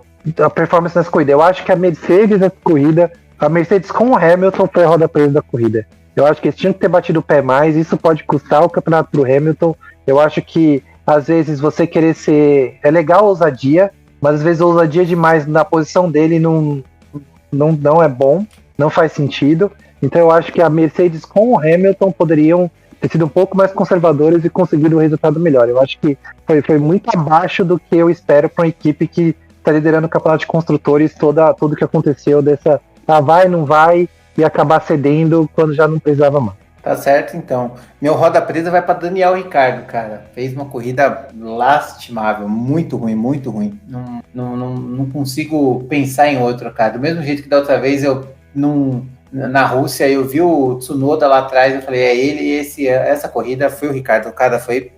performance nessa corrida. Eu acho que a Mercedes nessa corrida, a Mercedes com o Hamilton foi a roda presa da corrida. Eu acho que eles tinham que ter batido o pé mais, isso pode custar o campeonato pro Hamilton. Eu acho que às vezes você querer ser... É legal a ousadia, mas às vezes a ousadia demais na posição dele não é bom, não faz sentido. Então eu acho que a Mercedes com o Hamilton poderiam ter sido um pouco mais conservadores e conseguido um resultado melhor. Eu acho que foi muito abaixo do que eu espero para uma equipe que está liderando o campeonato de construtores, tudo que aconteceu dessa vai, não vai, e acabar cedendo quando já não precisava mais. Tá certo, então. Meu roda presa vai para Daniel Ricciardo, cara. Fez uma corrida lastimável, muito ruim, muito ruim. Não consigo pensar em outro, cara. Do mesmo jeito que da outra vez na Rússia eu vi o Tsunoda lá atrás, eu falei, essa corrida foi o Ricciardo. O cara foi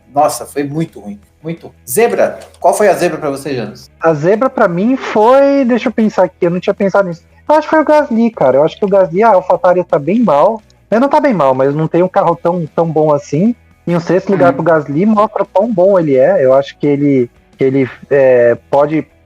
muito ruim. Muito. Zebra, qual foi a zebra para você, Jonas? A zebra para mim foi, deixa eu pensar aqui, eu não tinha pensado nisso. Eu acho que foi o Gasly, cara. Eu acho que o Gasly, a AlphaTauri tá bem mal. Ele não tá bem mal, mas não tem um carro tão bom assim. Em um sexto lugar pro Gasly mostra quão bom ele é. Eu acho que ele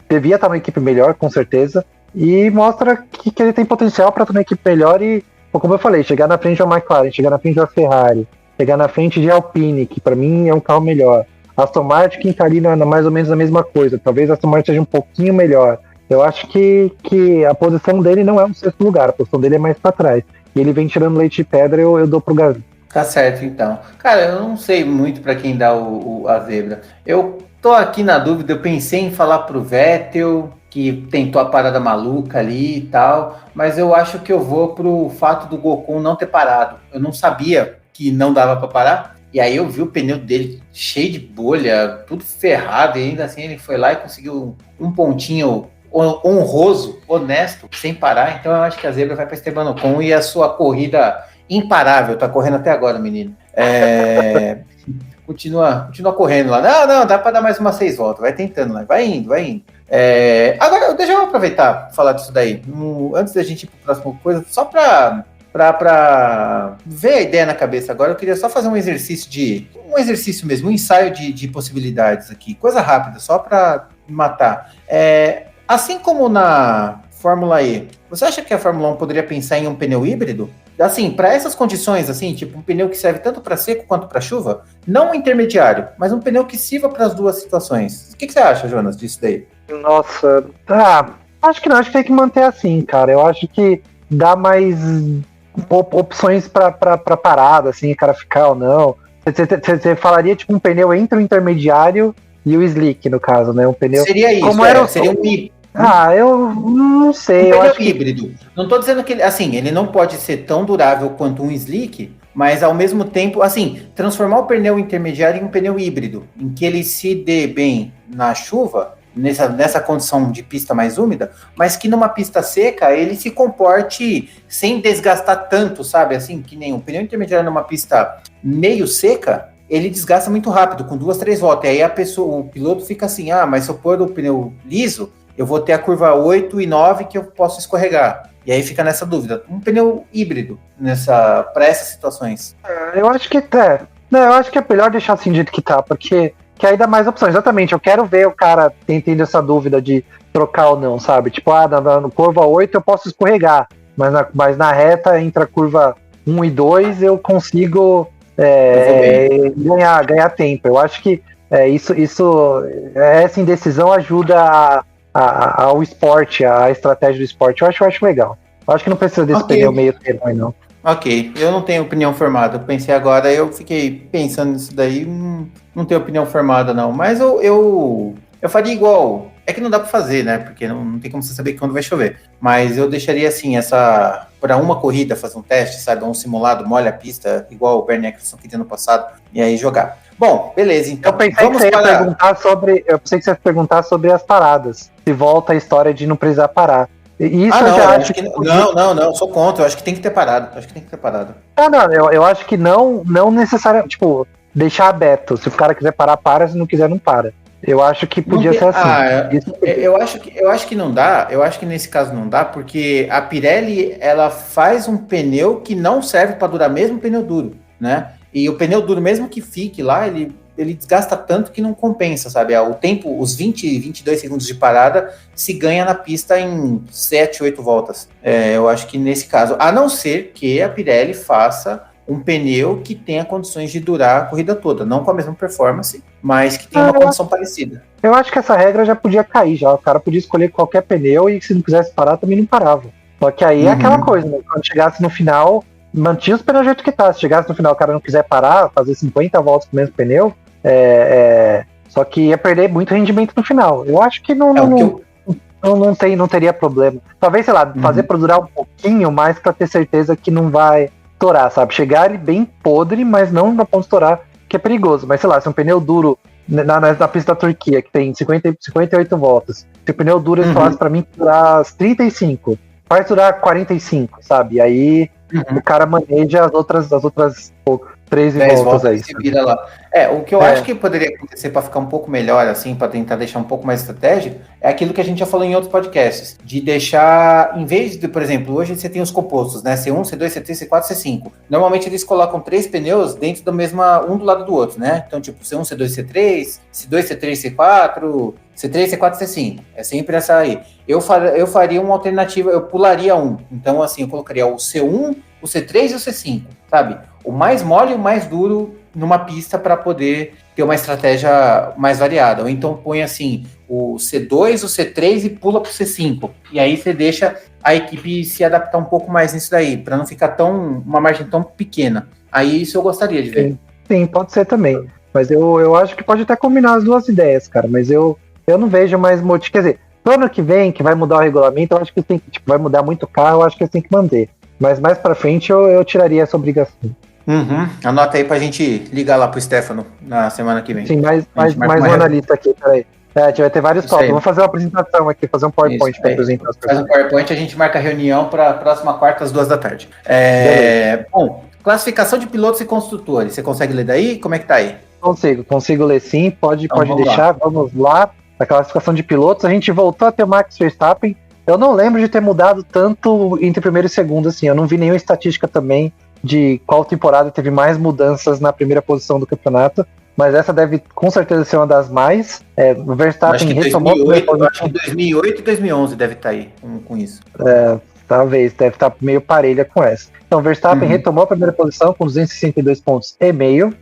devia estar numa equipe melhor, com certeza. E mostra que ele tem potencial para estar numa equipe melhor e, como eu falei, chegar na frente da McLaren, chegar na frente da Ferrari, chegar na frente de Alpine, que para mim é um carro melhor. Aston Martin que tá ali mais ou menos a mesma coisa. Talvez a Aston Martin seja um pouquinho melhor. Eu acho que a posição dele não é um sexto lugar, a posição dele é mais para trás. E ele vem tirando leite de pedra, eu dou pro Gasly. Tá certo, então. Cara, eu não sei muito para quem dá a zebra. Eu tô aqui na dúvida, eu pensei em falar pro Vettel, que tentou a parada maluca ali e tal, mas eu acho que eu vou pro fato do Ocon não ter parado. Eu não sabia que não dava para parar, e aí eu vi o pneu dele cheio de bolha, tudo ferrado, e ainda assim ele foi lá e conseguiu um pontinho honroso, honesto, sem parar. Então eu acho que a zebra vai para Esteban Ocon e a sua corrida imparável, tá correndo até agora, menino. Continua correndo lá. Não, dá para dar mais umas 6 voltas, vai tentando lá, vai indo. Agora, deixa eu aproveitar e falar disso daí. Antes da gente ir para a próxima coisa, só para ver a ideia na cabeça agora, eu queria só fazer um exercício mesmo, um ensaio de possibilidades aqui, coisa rápida, só para matar. Assim como na Fórmula E, você acha que a Fórmula 1 poderia pensar em um pneu híbrido? Assim, para essas condições, assim, tipo um pneu que serve tanto para seco quanto para chuva, não um intermediário, mas um pneu que sirva para as duas situações. O que você acha, Jonas, disso daí? Nossa, acho que não, acho que tem que manter assim, cara. Eu acho que dá mais opções para parada, assim, cara ficar ou não. Você falaria tipo um pneu entre o intermediário e o slick, no caso, né? Um pneu. Seria isso, seria um híbrido. Eu não sei. Um pneu híbrido. Não tô dizendo que ele não pode ser tão durável quanto um slick, mas ao mesmo tempo, assim, transformar o pneu intermediário em um pneu híbrido, em que ele se dê bem na chuva, nessa condição de pista mais úmida, mas que numa pista seca ele se comporte sem desgastar tanto, sabe? Assim, que nem um pneu intermediário numa pista meio seca, ele desgasta muito rápido, com 2, 3 voltas. E aí o piloto fica assim, mas se eu pôr o pneu liso, eu vou ter a curva 8 e 9 que eu posso escorregar. E aí fica nessa dúvida. Um pneu híbrido para essas situações. Eu acho que eu acho que é melhor deixar assim do jeito que tá, porque que aí dá mais opções. Exatamente, eu quero ver o cara tendo essa dúvida de trocar ou não, sabe? Tipo, no curva 8 eu posso escorregar, mas na reta entre a curva 1 e 2 eu consigo ganhar tempo. Eu acho que essa indecisão ajuda ao esporte, a estratégia do esporte. Eu acho legal. Eu acho que não precisa desse pneu meio termo aí, não. Ok, eu não tenho opinião formada. Eu pensei agora, eu fiquei pensando nisso daí, não tenho opinião formada não. Mas eu faria igual. É que não dá para fazer, né? Porque não tem como você saber quando vai chover. Mas eu deixaria assim, para uma corrida fazer um teste, sabe? Um simulado, molha a pista, igual o Bernie Eccleston que no passado, e aí jogar. Bom, beleza, então. Eu pensei que você ia perguntar sobre as paradas. Se volta a história de não precisar parar. Isso eu já acho que não, sou contra. Eu acho que tem que ter parado. Eu acho que não necessariamente, tipo, deixar aberto. Se o cara quiser parar, para. Se não quiser, não para. Eu acho que podia ser assim. Eu acho que não dá. Eu acho que nesse caso não dá, porque a Pirelli ela faz um pneu que não serve para durar mesmo pneu duro, né? E o pneu duro, mesmo que fique lá, ele desgasta tanto que não compensa, sabe? O tempo, os 20, 22 segundos de parada se ganha na pista em 7, 8 voltas. Eu acho que nesse caso, a não ser que a Pirelli faça um pneu que tenha condições de durar a corrida toda, não com a mesma performance, mas que tenha uma condição parecida. Eu acho que essa regra já podia cair, já. O cara podia escolher qualquer pneu e se não quisesse parar, também não parava. Só que aí é aquela coisa, né? Quando chegasse no final, mantinha os pneus do jeito que tá. Se chegasse no final, o cara não quiser parar, fazer 50 voltas com o mesmo pneu, só que ia perder muito rendimento no final. Eu acho que não teria problema. Talvez, sei lá, fazer pra durar um pouquinho mais pra ter certeza que não vai estourar, sabe? Chegar ele bem podre, mas não na ponto de estourar, que é perigoso. Mas sei lá, se um pneu duro na pista da Turquia, que tem 58 voltas, se o pneu duro estourasse pra mim durar as 35, faz durar 45, sabe? E aí o cara maneja as outras 13 voltas aí. Se vira lá. O que eu acho que poderia acontecer para ficar um pouco melhor, assim, para tentar deixar um pouco mais estratégico, é aquilo que a gente já falou em outros podcasts, de deixar, em vez de, por exemplo, hoje você tem os compostos, né? C1, C2, C3, C4, C5. Normalmente eles colocam 3 pneus dentro da mesma, um do lado do outro, né? Então, tipo, C1, C2, C3, C2, C3, C4, C3, C4, C5. É sempre essa aí. Eu faria uma alternativa, eu pularia um. Então, assim, eu colocaria o C1, o C3 e o C5, sabe? O mais mole e o mais duro numa pista para poder ter uma estratégia mais variada. Ou então põe assim, o C2, o C3 e pula pro C5. E aí você deixa a equipe se adaptar um pouco mais nisso daí, para não ficar uma margem tão pequena. Aí isso eu gostaria de ver. Sim, pode ser também. Mas eu acho que pode até combinar as duas ideias, cara. Mas eu não vejo mais motivo. Quer dizer, no ano que vem, que vai mudar o regulamento, eu acho que tem que, vai mudar muito o carro, eu acho que eles têm que manter. Mas mais pra frente eu tiraria essa obrigação. Anota aí pra gente ligar lá pro Stefano na semana que vem. Sim, mais um analista aqui, peraí. A gente vai ter vários tópicos. Vou fazer uma apresentação aqui, fazer um PowerPoint para apresentar as pessoas. Faz um PowerPoint, a gente marca a reunião para a próxima quarta, às 2 da tarde. Bom, classificação de pilotos e construtores. Você consegue ler daí? Como é que tá aí? Consigo ler sim, pode deixar. Vamos lá. A classificação de pilotos, a gente voltou a ter Max Verstappen. Eu não lembro de ter mudado tanto entre primeiro e segundo, assim. Eu não vi nenhuma estatística também de qual temporada teve mais mudanças na primeira posição do campeonato, mas essa deve com certeza ser uma das mais. O Verstappen retomou... Acho que 2008 e 2011 deve estar aí com isso. Talvez, deve estar meio parelha com essa. Então, Verstappen retomou a primeira posição com 262 pontos e meio.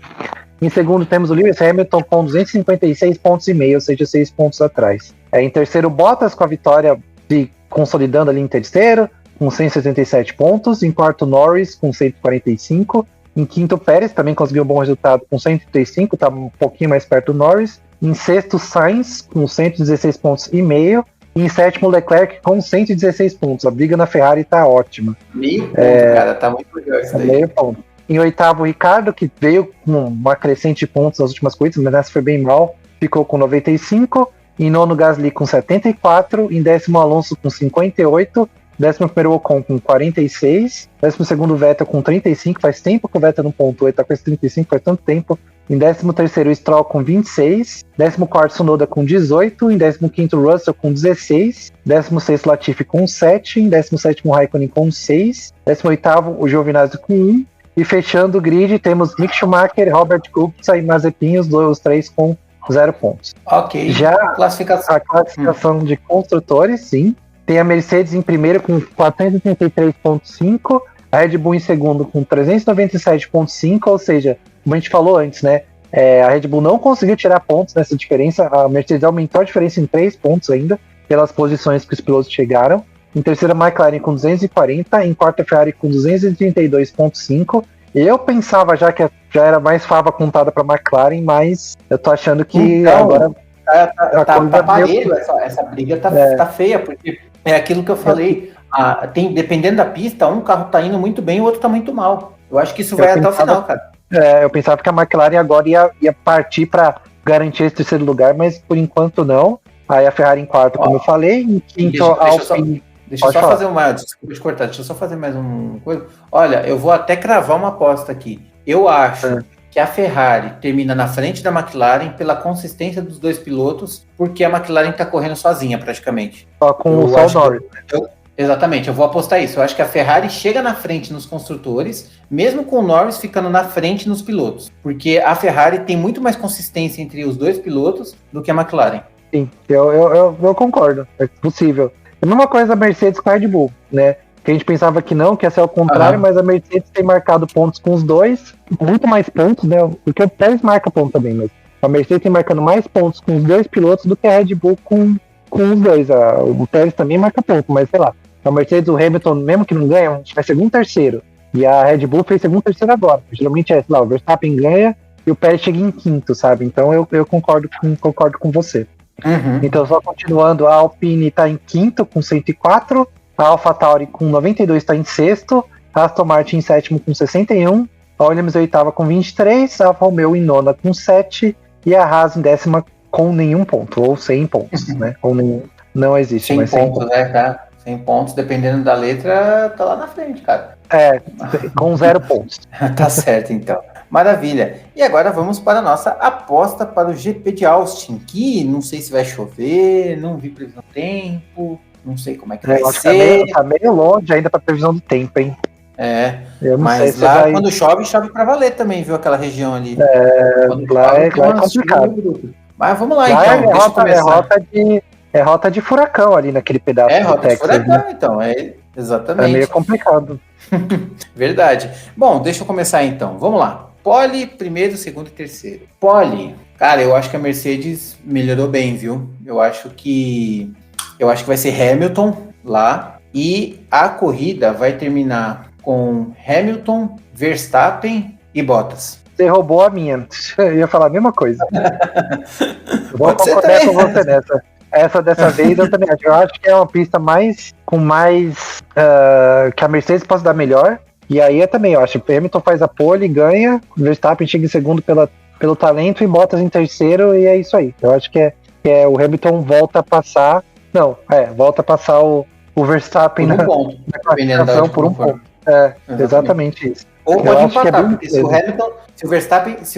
Em segundo temos o Lewis Hamilton com 256 pontos e meio, ou seja, 6 pontos atrás. Em terceiro, Bottas com a vitória se consolidando ali em terceiro, com 177 pontos. Em quarto, Norris com 145. Em quinto, Pérez também conseguiu um bom resultado com 135, está um pouquinho mais perto do Norris. Em sexto, Sainz com 116 pontos e meio. E em sétimo, Leclerc com 116 pontos. A briga na Ferrari está ótima. Meio ponto, cara, tá muito legal isso daí. Meio ponto. Em oitavo, Ricardo, que veio com uma crescente de pontos nas últimas corridas, mas nessa foi bem mal, ficou com 95. Em nono, Gasly com 74. Em décimo, Alonso com 58. 11º, Ocon com 46. 12º, Vettel com 35. Faz tempo que o Vettel não pontuou, ele tá com esse 35, faz tanto tempo Em 13º, Stroll com 26. 14º, Tsunoda com 18. Em 15º, Russell com 16. 16º, Latifi com 7. Em 17º, Raikkonen com 6. 18º, o Giovinazzi com 1. E fechando o grid, temos Mick Schumacher, Robert Kubica e Mazepin, os três com 0 pontos. Ok. Já a classificação de construtores, sim. Tem a Mercedes em primeiro com 433,5. A Red Bull em segundo com 397,5, ou seja, como a gente falou antes, né? A Red Bull não conseguiu tirar pontos nessa diferença. A Mercedes aumentou a diferença em 3 pontos ainda, pelas posições que os pilotos chegaram. Em terceira, McLaren com 240. Em quarta, Ferrari com 232,5. Eu pensava já que já era mais fava contada para a McLaren, mas eu tô achando que então, agora... Tá parelho, essa briga tá feia, porque é aquilo que eu falei. Dependendo da pista, um carro tá indo muito bem e o outro tá muito mal. Eu acho que isso vai até o final, cara. Eu pensava que a McLaren agora ia partir para garantir esse terceiro lugar, mas por enquanto não. Aí a Ferrari em quarto, como eu falei, em quinto a Alpine. Deixa eu só fazer desculpa te cortar, deixa eu só fazer mais uma coisa. Olha, eu vou até cravar uma aposta aqui. Eu acho que a Ferrari termina na frente da McLaren pela consistência dos dois pilotos, porque a McLaren tá correndo sozinha praticamente. Só com o Norris. Exatamente, eu vou apostar isso. Eu acho que a Ferrari chega na frente nos construtores, mesmo com o Norris ficando na frente nos pilotos. Porque a Ferrari tem muito mais consistência entre os dois pilotos do que a McLaren. Sim, eu concordo, é possível. A mesma coisa a Mercedes com a Red Bull, né? Que a gente pensava que não, que ia ser ao contrário, mas a Mercedes tem marcado pontos com os dois, muito mais pontos, né? Porque o Pérez marca ponto também, mas a Mercedes tem marcando mais pontos com os dois pilotos do que a Red Bull com os dois. O Pérez também marca ponto, mas sei lá. A Mercedes, o Hamilton, mesmo que não ganha, vai segundo, terceiro. E a Red Bull fez segundo, terceiro agora. Geralmente sei lá, o Verstappen ganha e o Pérez chega em quinto, sabe? Então eu concordo com você. Então, só continuando, a Alpine está em quinto com 104, a AlphaTauri com 92 está em sexto, a Aston Martin em sétimo com 61, a Williams em oitava com 23, a Alfa Romeo em nona com 7 e a Haas em décima com nenhum ponto, ou 100 pontos, né? Ou nenhum, não existe 100 mais 100 pontos, né, cara? 100 pontos, dependendo da letra, tá lá na frente, cara. Com 0 pontos. Tá certo, então. Maravilha. E agora vamos para a nossa aposta para o GP de Austin, que não sei se vai chover, não vi previsão do tempo, não sei como é que vai ser. Tá meio longe ainda para previsão do tempo, hein? Mas lá quando chove para valer também, viu? Aquela região ali. Lá é complicado. Mas vamos lá, então. Deixa eu começar. É rota de furacão ali naquele pedaço. Rota de furacão, né? Então. Exatamente. É meio complicado. Verdade. Bom, deixa eu começar então. Vamos lá. Pole, primeiro, segundo e terceiro. Pole. Cara, eu acho que a Mercedes melhorou bem, viu? Eu acho que vai ser Hamilton lá. E a corrida vai terminar com Hamilton, Verstappen e Bottas. Você roubou a minha. Eu ia falar a mesma coisa. Eu vou concordar com você nessa. Essa dessa vez eu também acho. Eu acho que é uma pista com mais que a Mercedes possa dar melhor. E aí eu também acho. Hamilton faz a pole, ganha. Verstappen chega em segundo pelo talento e Bottas em terceiro. E é isso aí. Eu acho que o Hamilton volta a passar. Não, volta a passar o Verstappen na classificação por um ponto. Exatamente isso. Ou pode empatar, porque se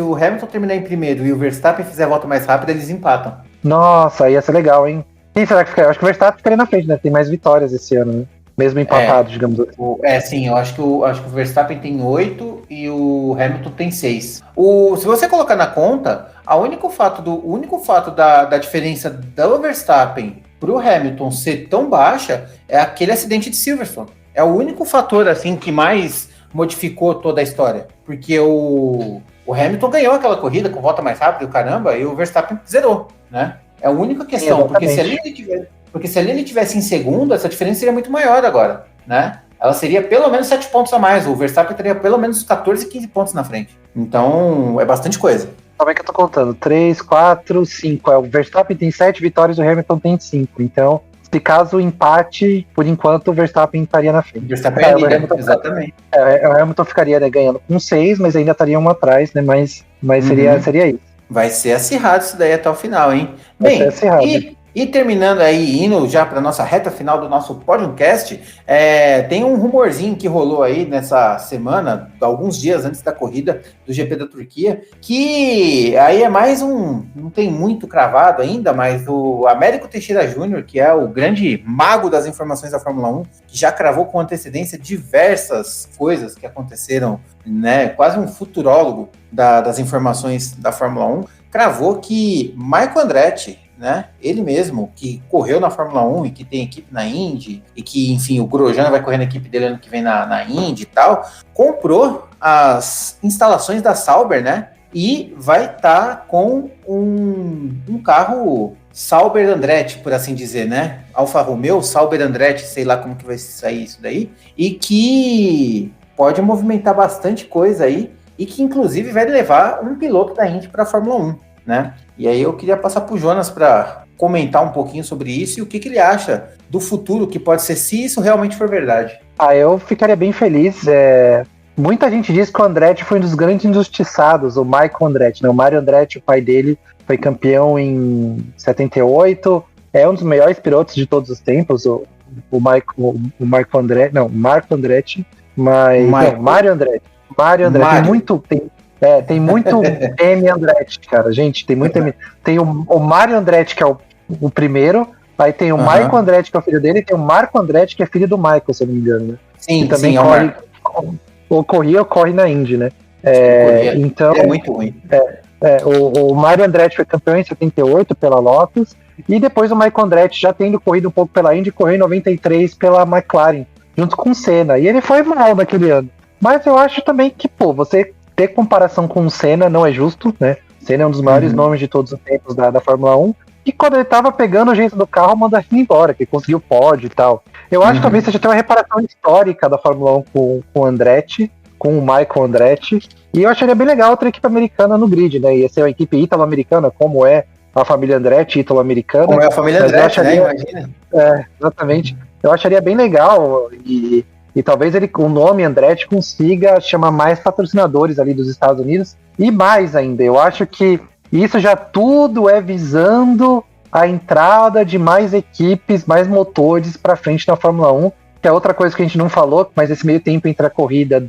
o Hamilton terminar em primeiro e o Verstappen fizer a volta mais rápida, eles empatam. Nossa, ia ser legal, hein? Quem será que fica? Eu acho que o Verstappen ficaria na frente, né? Tem mais vitórias esse ano, né? Mesmo empatado, digamos assim. Sim, eu acho que o Verstappen tem 8 e o Hamilton tem 6. Se você colocar na conta, o único fato da diferença do Verstappen pro Hamilton ser tão baixa é aquele acidente de Silverstone. É o único fator, assim, que mais modificou toda a história. Porque o Hamilton ganhou aquela corrida com volta mais rápida e o caramba, e o Verstappen zerou, né? É a única questão, porque se ali ele tivesse em segundo, essa diferença seria muito maior agora, né? Ela seria pelo menos 7 pontos a mais, o Verstappen teria pelo menos 14, 15 pontos na frente. Então, é bastante coisa. Como é que eu tô contando? 3, 4, 5. O Verstappen tem 7 vitórias, o Hamilton tem 5. Então, se caso empate, por enquanto o Verstappen estaria na frente. Verstappen exatamente. O Hamilton ficaria, né, ganhando com 6, mas ainda estaria um atrás, né? Mas seria isso. Vai ser acirrado isso daí até o final, hein? Bem, E terminando aí, indo já para nossa reta final do nosso podcast, tem um rumorzinho que rolou aí nessa semana, alguns dias antes da corrida do GP da Turquia, que aí é mais não tem muito cravado ainda, mas o Américo Teixeira Júnior, que é o grande mago das informações da Fórmula 1, que já cravou com antecedência diversas coisas que aconteceram, né, quase um futurólogo das informações da Fórmula 1, cravou que Marco Andretti, né, ele mesmo, que correu na Fórmula 1 e que tem equipe na Indy, e que, enfim, o Grosjean vai correr na equipe dele ano que vem na Indy e tal, comprou as instalações da Sauber, né, e vai estar com um carro Sauber Andretti, por assim dizer, né, Alfa Romeo, Sauber Andretti, sei lá como que vai sair isso daí, e que pode movimentar bastante coisa aí, e que inclusive vai levar um piloto da Indy para a Fórmula 1, né? E aí eu queria passar para o Jonas para comentar um pouquinho sobre isso e o que ele acha do futuro que pode ser, se isso realmente for verdade. Eu ficaria bem feliz. Muita gente diz que o Andretti foi um dos grandes injustiçados, o Michael Andretti, né? O Mario Andretti, o pai dele, foi campeão em 78, é um dos melhores pilotos de todos os tempos, Marco Andretti, mas Mario Andretti. Tem muito M Andretti, cara. Gente, tem muito M. Tem o Mario Andretti, que é o primeiro. Aí tem o Michael Andretti, que é o filho dele. E tem o Marco Andretti, que é filho do Michael, se eu não me engano. Né? Sim, que também corre na Indy, né? Então, é muito ruim. O Mario Andretti foi campeão em 78 pela Lotus. E depois o Michael Andretti, já tendo corrido um pouco pela Indy, correu em 93 pela McLaren, junto com o Senna. E ele foi mal naquele ano. Mas eu acho também que, você ter comparação com o Senna não é justo, né? O Senna é um dos maiores nomes de todos os tempos da Fórmula 1. E quando ele tava pegando o jeito do carro, manda ele embora, que conseguiu pódio e tal. Eu acho que talvez seja até uma reparação histórica da Fórmula 1 com o Andretti, com o Michael Andretti. E eu acharia bem legal outra equipe americana no grid, né? Ia ser uma equipe ítalo-americana, como é a família Andretti ítalo-americana. Como é a família Andretti, né? Imagina. Exatamente. Eu acharia bem legal e talvez o nome Andretti consiga chamar mais patrocinadores ali dos Estados Unidos. E mais ainda, eu acho que isso já tudo é visando a entrada de mais equipes, mais motores para frente na Fórmula 1, que é outra coisa que a gente não falou, mas esse meio tempo entre a corrida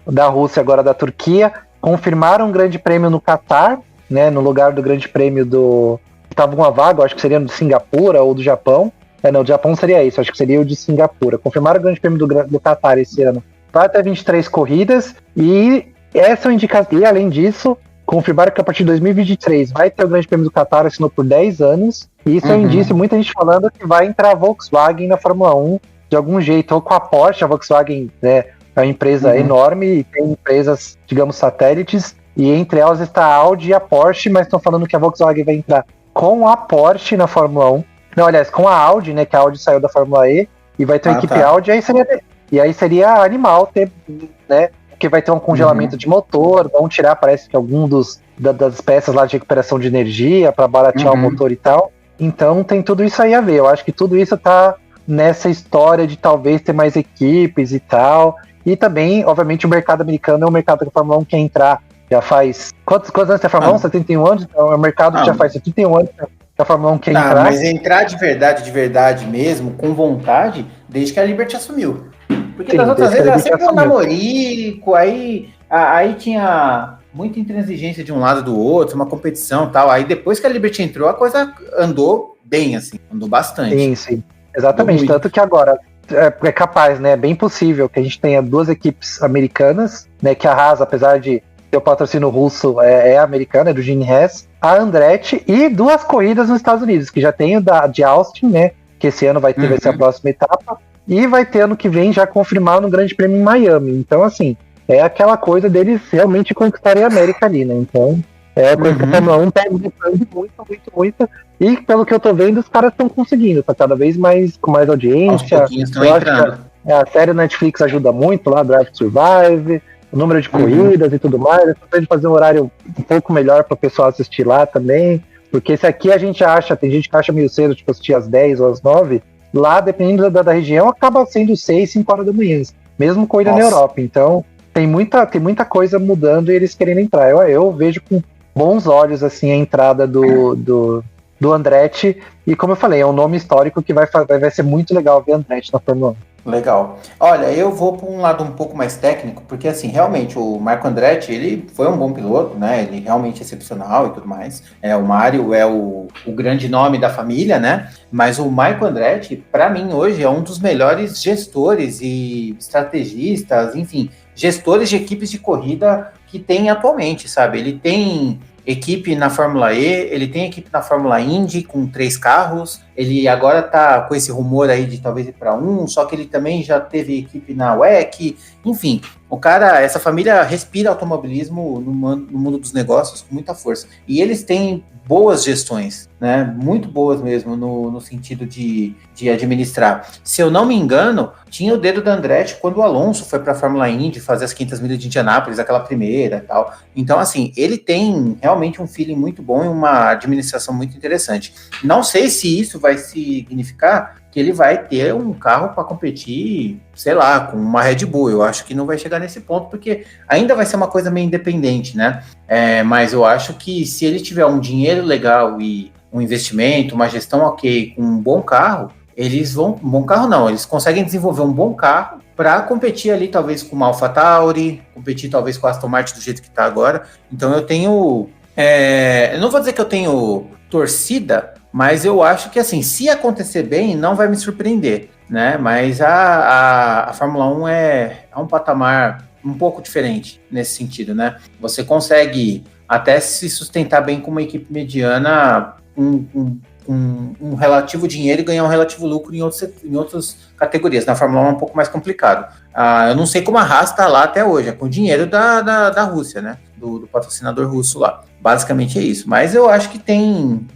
da Rússia e agora da Turquia, confirmaram um grande prêmio no Catar, né, no lugar do grande prêmio estava uma vaga, acho que seria do Singapura ou do Japão. Não, do Japão seria isso, acho que seria o de Singapura. Confirmaram o grande prêmio do Qatar esse ano. Vai até 23 corridas e essa é uma indicação. E além disso, confirmaram que a partir de 2023 vai ter o grande prêmio do Qatar, assinou por 10 anos. E isso é um indício, muita gente falando que vai entrar a Volkswagen na Fórmula 1 de algum jeito, ou com a Porsche. A Volkswagen, né, é uma empresa enorme e tem empresas, digamos, satélites. E entre elas está a Audi e a Porsche, mas estão falando que a Volkswagen vai entrar com a Porsche na Fórmula 1. Não, aliás, com a Audi, né? Que a Audi saiu da Fórmula E e vai ter uma equipe Audi, aí seria animal ter, né? Porque vai ter um congelamento de motor, vão tirar, parece que algum das peças lá de recuperação de energia para baratear o motor e tal. Então tem tudo isso aí a ver. Eu acho que tudo isso tá nessa história de talvez ter mais equipes e tal. E também, obviamente, o mercado americano é um mercado que a Fórmula 1 quer entrar. Já faz. Quantos anos tem a Fórmula 1? 71 anos? Então é um mercado que já faz 71 anos que a Fórmula 1 quer entrar. Mas entrar de verdade mesmo, com vontade, desde que a Liberty assumiu. Porque das outras vezes era sempre um namorico, aí tinha muita intransigência de um lado do outro, uma competição e tal. Aí depois que a Liberty entrou, a coisa andou bem, assim, andou bastante. Sim. Exatamente, tanto que agora é capaz, né? É bem possível que a gente tenha duas equipes americanas, né? Que a Haas, apesar de ter o patrocínio russo, é americana, é do Gene Haas, a Andretti e duas corridas nos Estados Unidos, que já tem de Austin, né? Que esse ano vai ser a próxima etapa, e vai ter ano que vem já confirmado no Grande Prêmio em Miami. Então, assim, é aquela coisa deles realmente conquistarem a América ali, né? Então, é a coisa que a Fórmula 1 tá buscando muito. E pelo que eu tô vendo, os caras estão conseguindo, tá cada vez mais com mais audiência. Eu acho que a série Netflix ajuda muito lá, Drive to Survive, o número de corridas e tudo mais. É de fazer um horário um pouco melhor para o pessoal assistir lá também. Porque esse aqui a gente acha, tem gente que acha meio cedo, tipo, assistir às 10 ou às 9. Lá, dependendo da região, acaba sendo 6, 5 horas da manhã. Mesmo corrida na Europa. Então, tem muita coisa mudando e eles querendo entrar. Eu vejo com bons olhos, assim, a entrada do Andretti, e como eu falei, é um nome histórico que vai ser muito legal ver Andretti na Fórmula 1. Legal. Olha, eu vou para um lado um pouco mais técnico, porque assim, realmente o Marco Andretti, ele foi um bom piloto, né? Ele realmente é excepcional e tudo mais. O Mário é o grande nome da família, né? Mas o Marco Andretti, para mim hoje, é um dos melhores gestores e estrategistas, enfim, gestores de equipes de corrida que tem atualmente, sabe? Ele tem equipe na Fórmula E, ele tem equipe na Fórmula Indy com 3 carros, ele agora tá com esse rumor aí de talvez ir para só que ele também já teve equipe na WEC, enfim, o cara, essa família respira automobilismo no mundo dos negócios com muita força, e eles têm boas gestões, né, muito boas mesmo no sentido de administrar. Se eu não me engano, tinha o dedo da Andretti quando o Alonso foi para a Fórmula Indy fazer as 500 milhas de Indianápolis, aquela primeira e tal. Então, assim, ele tem realmente um feeling muito bom e uma administração muito interessante. Não sei se isso vai significar que ele vai ter um carro para competir, sei lá, com uma Red Bull. Eu acho que não vai chegar nesse ponto, porque ainda vai ser uma coisa meio independente, né? Mas eu acho que se ele tiver um dinheiro legal e um investimento, uma gestão ok, com um bom carro, eles vão... Bom carro não, eles conseguem desenvolver um bom carro para competir ali, talvez com uma AlphaTauri, competir talvez com a Aston Martin do jeito que está agora. Então eu tenho... eu não vou dizer que eu tenho torcida, mas eu acho que, assim, se acontecer bem, não vai me surpreender, né? Mas a Fórmula 1 é um patamar um pouco diferente nesse sentido, né? Você consegue até se sustentar bem com uma equipe mediana, um relativo dinheiro e ganhar um relativo lucro em outras categorias. Na Fórmula 1 é um pouco mais complicado. Eu não sei como a Haas está lá até hoje, é com o dinheiro da Rússia, né? Do patrocinador russo lá. Basicamente é isso. Mas eu acho que tem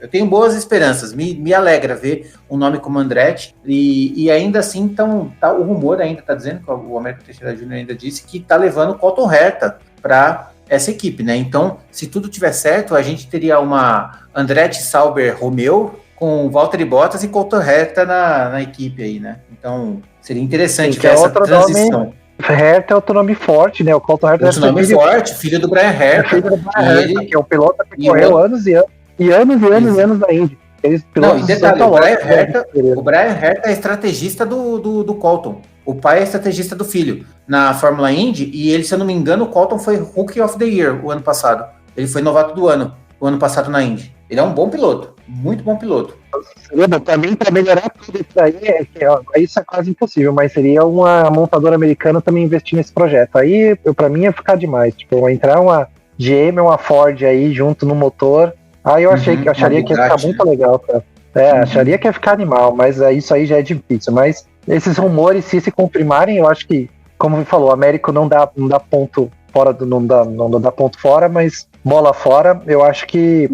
eu tenho boas esperanças. Me alegra ver um nome como Andretti. E ainda assim, o rumor ainda está dizendo, que o Américo Teixeira Júnior ainda disse, que está levando o Colton Herta para essa equipe, né? Então, se tudo tiver certo, a gente teria uma Andretti Sauber Romeo com Valtteri Bottas e Colton Herta na equipe aí, né? Então, seria interessante ver essa transição. Herta é outro nome forte, né? O Colton Herta é nome forte, filho do Brian Herta. Filho do Brian Herta, que é um piloto que correu anos e anos na Indy. Não, e detalhe, o Brian Herta é estrategista do Colton. O pai é estrategista do filho na Fórmula Indy, e ele, se eu não me engano, o Colton foi Rookie of the Year o ano passado. Ele foi novato do ano, o ano passado na Indy. Ele é um bom piloto, muito bom piloto. Também para melhorar tudo isso aí, isso é quase impossível, mas seria uma montadora americana também investir nesse projeto. Aí, para mim, ia ficar demais. Tipo, entrar uma GM ou uma Ford aí junto no motor. Aí eu acharia que ia ficar muito legal, cara. Acharia que ia ficar animal, mas isso aí já é difícil. Mas esses rumores, se confirmarem, eu acho que, como você falou, o Américo não dá ponto fora, não dá ponto fora, mas bola fora, eu acho que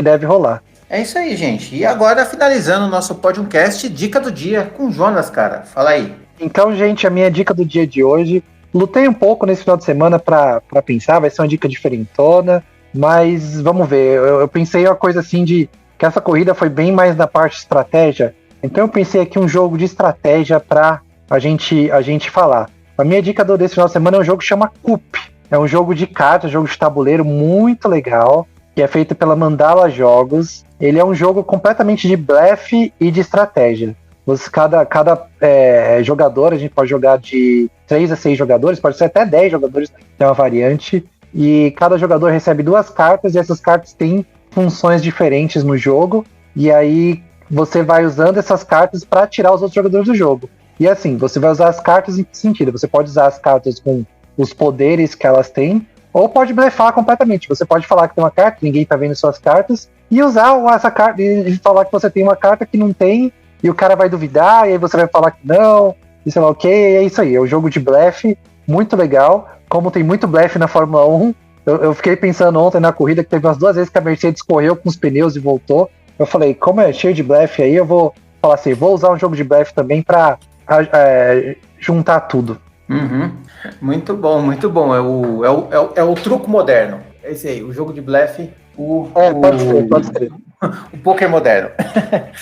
deve rolar. É isso aí, gente. E agora, finalizando o nosso podcast, dica do dia com o Jonas, cara. Fala aí. Então, gente, a minha dica do dia de hoje, lutei um pouco nesse final de semana para pensar, vai ser uma dica diferentona, mas vamos ver. Eu pensei uma coisa assim de que essa corrida foi bem mais na parte de estratégia, então eu pensei aqui um jogo de estratégia para a gente falar. A minha dica desse final de semana é um jogo que chama Coup. É um jogo de cartas, jogo de tabuleiro muito legal, que é feito pela Mandala Jogos. Ele é um jogo completamente de blefe e de estratégia. Cada jogador, a gente pode jogar de 3 a 6 jogadores, pode ser até 10 jogadores, tem uma variante, e cada jogador recebe 2 cartas, e essas cartas têm funções diferentes no jogo, e aí você vai usando essas cartas para tirar os outros jogadores do jogo. E assim, você vai usar as cartas em que sentido? Você pode usar as cartas com os poderes que elas têm, ou pode blefar completamente. Você pode falar que tem uma carta, ninguém tá vendo suas cartas, e usar essa carta e falar que você tem uma carta que não tem, e o cara vai duvidar, e aí você vai falar que não, e sei lá, ok, é isso aí. É um jogo de blefe, muito legal. Como tem muito blefe na Fórmula 1, eu fiquei pensando ontem na corrida que teve umas 2 vezes que a Mercedes correu com os pneus e voltou. Eu falei, como é cheio de blefe aí, eu vou falar assim, vou usar um jogo de blefe também pra juntar tudo. Uhum. Muito bom, muito bom. É o truco moderno. É esse aí, o jogo de blefe. Pode ser. O poker moderno.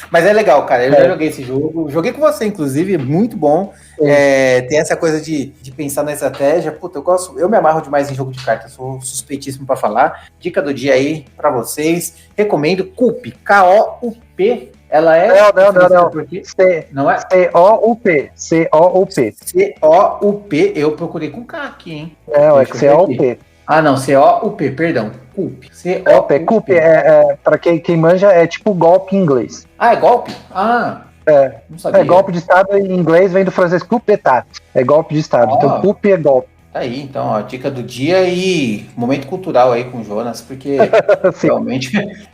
Mas é legal, cara. Eu já joguei esse jogo. Joguei com você, inclusive, muito bom. Tem essa coisa de pensar na estratégia. Puta, eu me amarro demais em jogo de cartas. Sou suspeitíssimo para falar. Dica do dia aí para vocês. Recomendo Coupe. K-O-U-P. Ela é. Não. Não é? C-O-U-P. C-O-U-P. C-O-U-P. Eu procurei com K aqui, hein? É C-O-U-P. Ah, não. C-O-U-P, perdão. Coupe. Coupe para quem manja, é tipo golpe em inglês. Ah, é golpe? Ah. Não sabia. Golpe de Estado em inglês vem do francês coup d'état. É golpe de Estado. Então, coupe é golpe. Tá aí, então, ó, dica do dia e momento cultural aí com o Jonas, porque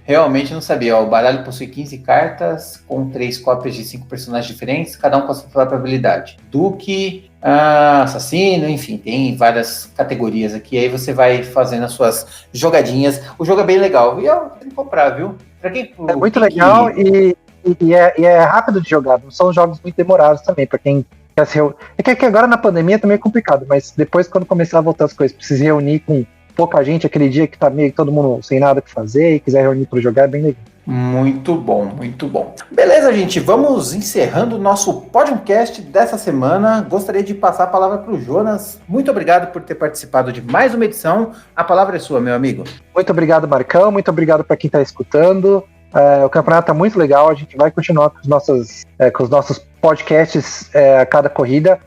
realmente não sabia. Ó, o baralho possui 15 cartas com 3 cópias de 5 personagens diferentes, cada um com a sua própria habilidade. Duque, assassino, enfim, tem várias categorias aqui. Aí você vai fazendo as suas jogadinhas. O jogo é bem legal. E eu tenho que comprar, viu? É muito legal e é rápido de jogar. Não são jogos muito demorados também, para quem quer se reunir. É que agora na pandemia também é complicado, mas depois, quando começar a voltar as coisas, precisa reunir com pouca gente, aquele dia que tá meio todo mundo sem nada que fazer e quiser reunir para jogar, é bem legal. Muito bom, muito bom. Beleza, gente, vamos encerrando o nosso podcast dessa semana. Gostaria de passar a palavra para o Jonas. Muito obrigado por ter participado de mais uma edição. A palavra é sua, meu amigo. Muito obrigado, Marcão. Muito obrigado para quem está escutando. O campeonato tá muito legal. A gente vai continuar com os nossos podcasts a cada corrida.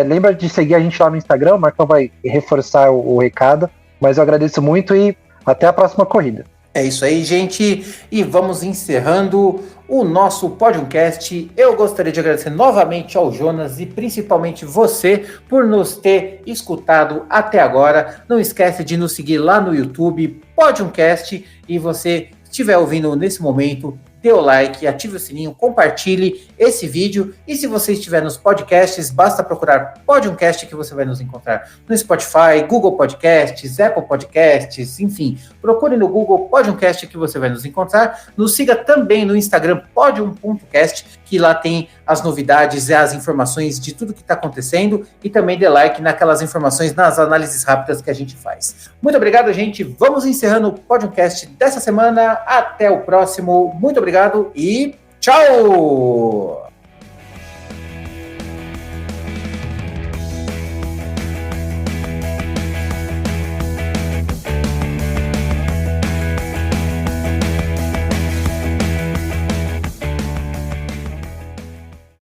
Lembra de seguir a gente lá no Instagram. O Marcão vai reforçar o recado. Mas eu agradeço muito e até a próxima corrida. É isso aí, gente, e vamos encerrando o nosso podcast. Eu gostaria de agradecer novamente ao Jonas e principalmente você por nos ter escutado até agora. Não esquece de nos seguir lá no YouTube, Podcast, e você estiver ouvindo nesse momento, dê o like, ative o sininho, compartilhe esse vídeo. E se você estiver nos podcasts, basta procurar Podcast que você vai nos encontrar no Spotify, Google Podcasts, Apple Podcasts, enfim. Procure no Google Podcast que você vai nos encontrar. Nos siga também no Instagram podium.cast, que lá tem as novidades e as informações de tudo que está acontecendo. E também dê like naquelas informações, nas análises rápidas que a gente faz. Muito obrigado, gente. Vamos encerrando o podcast dessa semana. Até o próximo. Muito obrigado e tchau!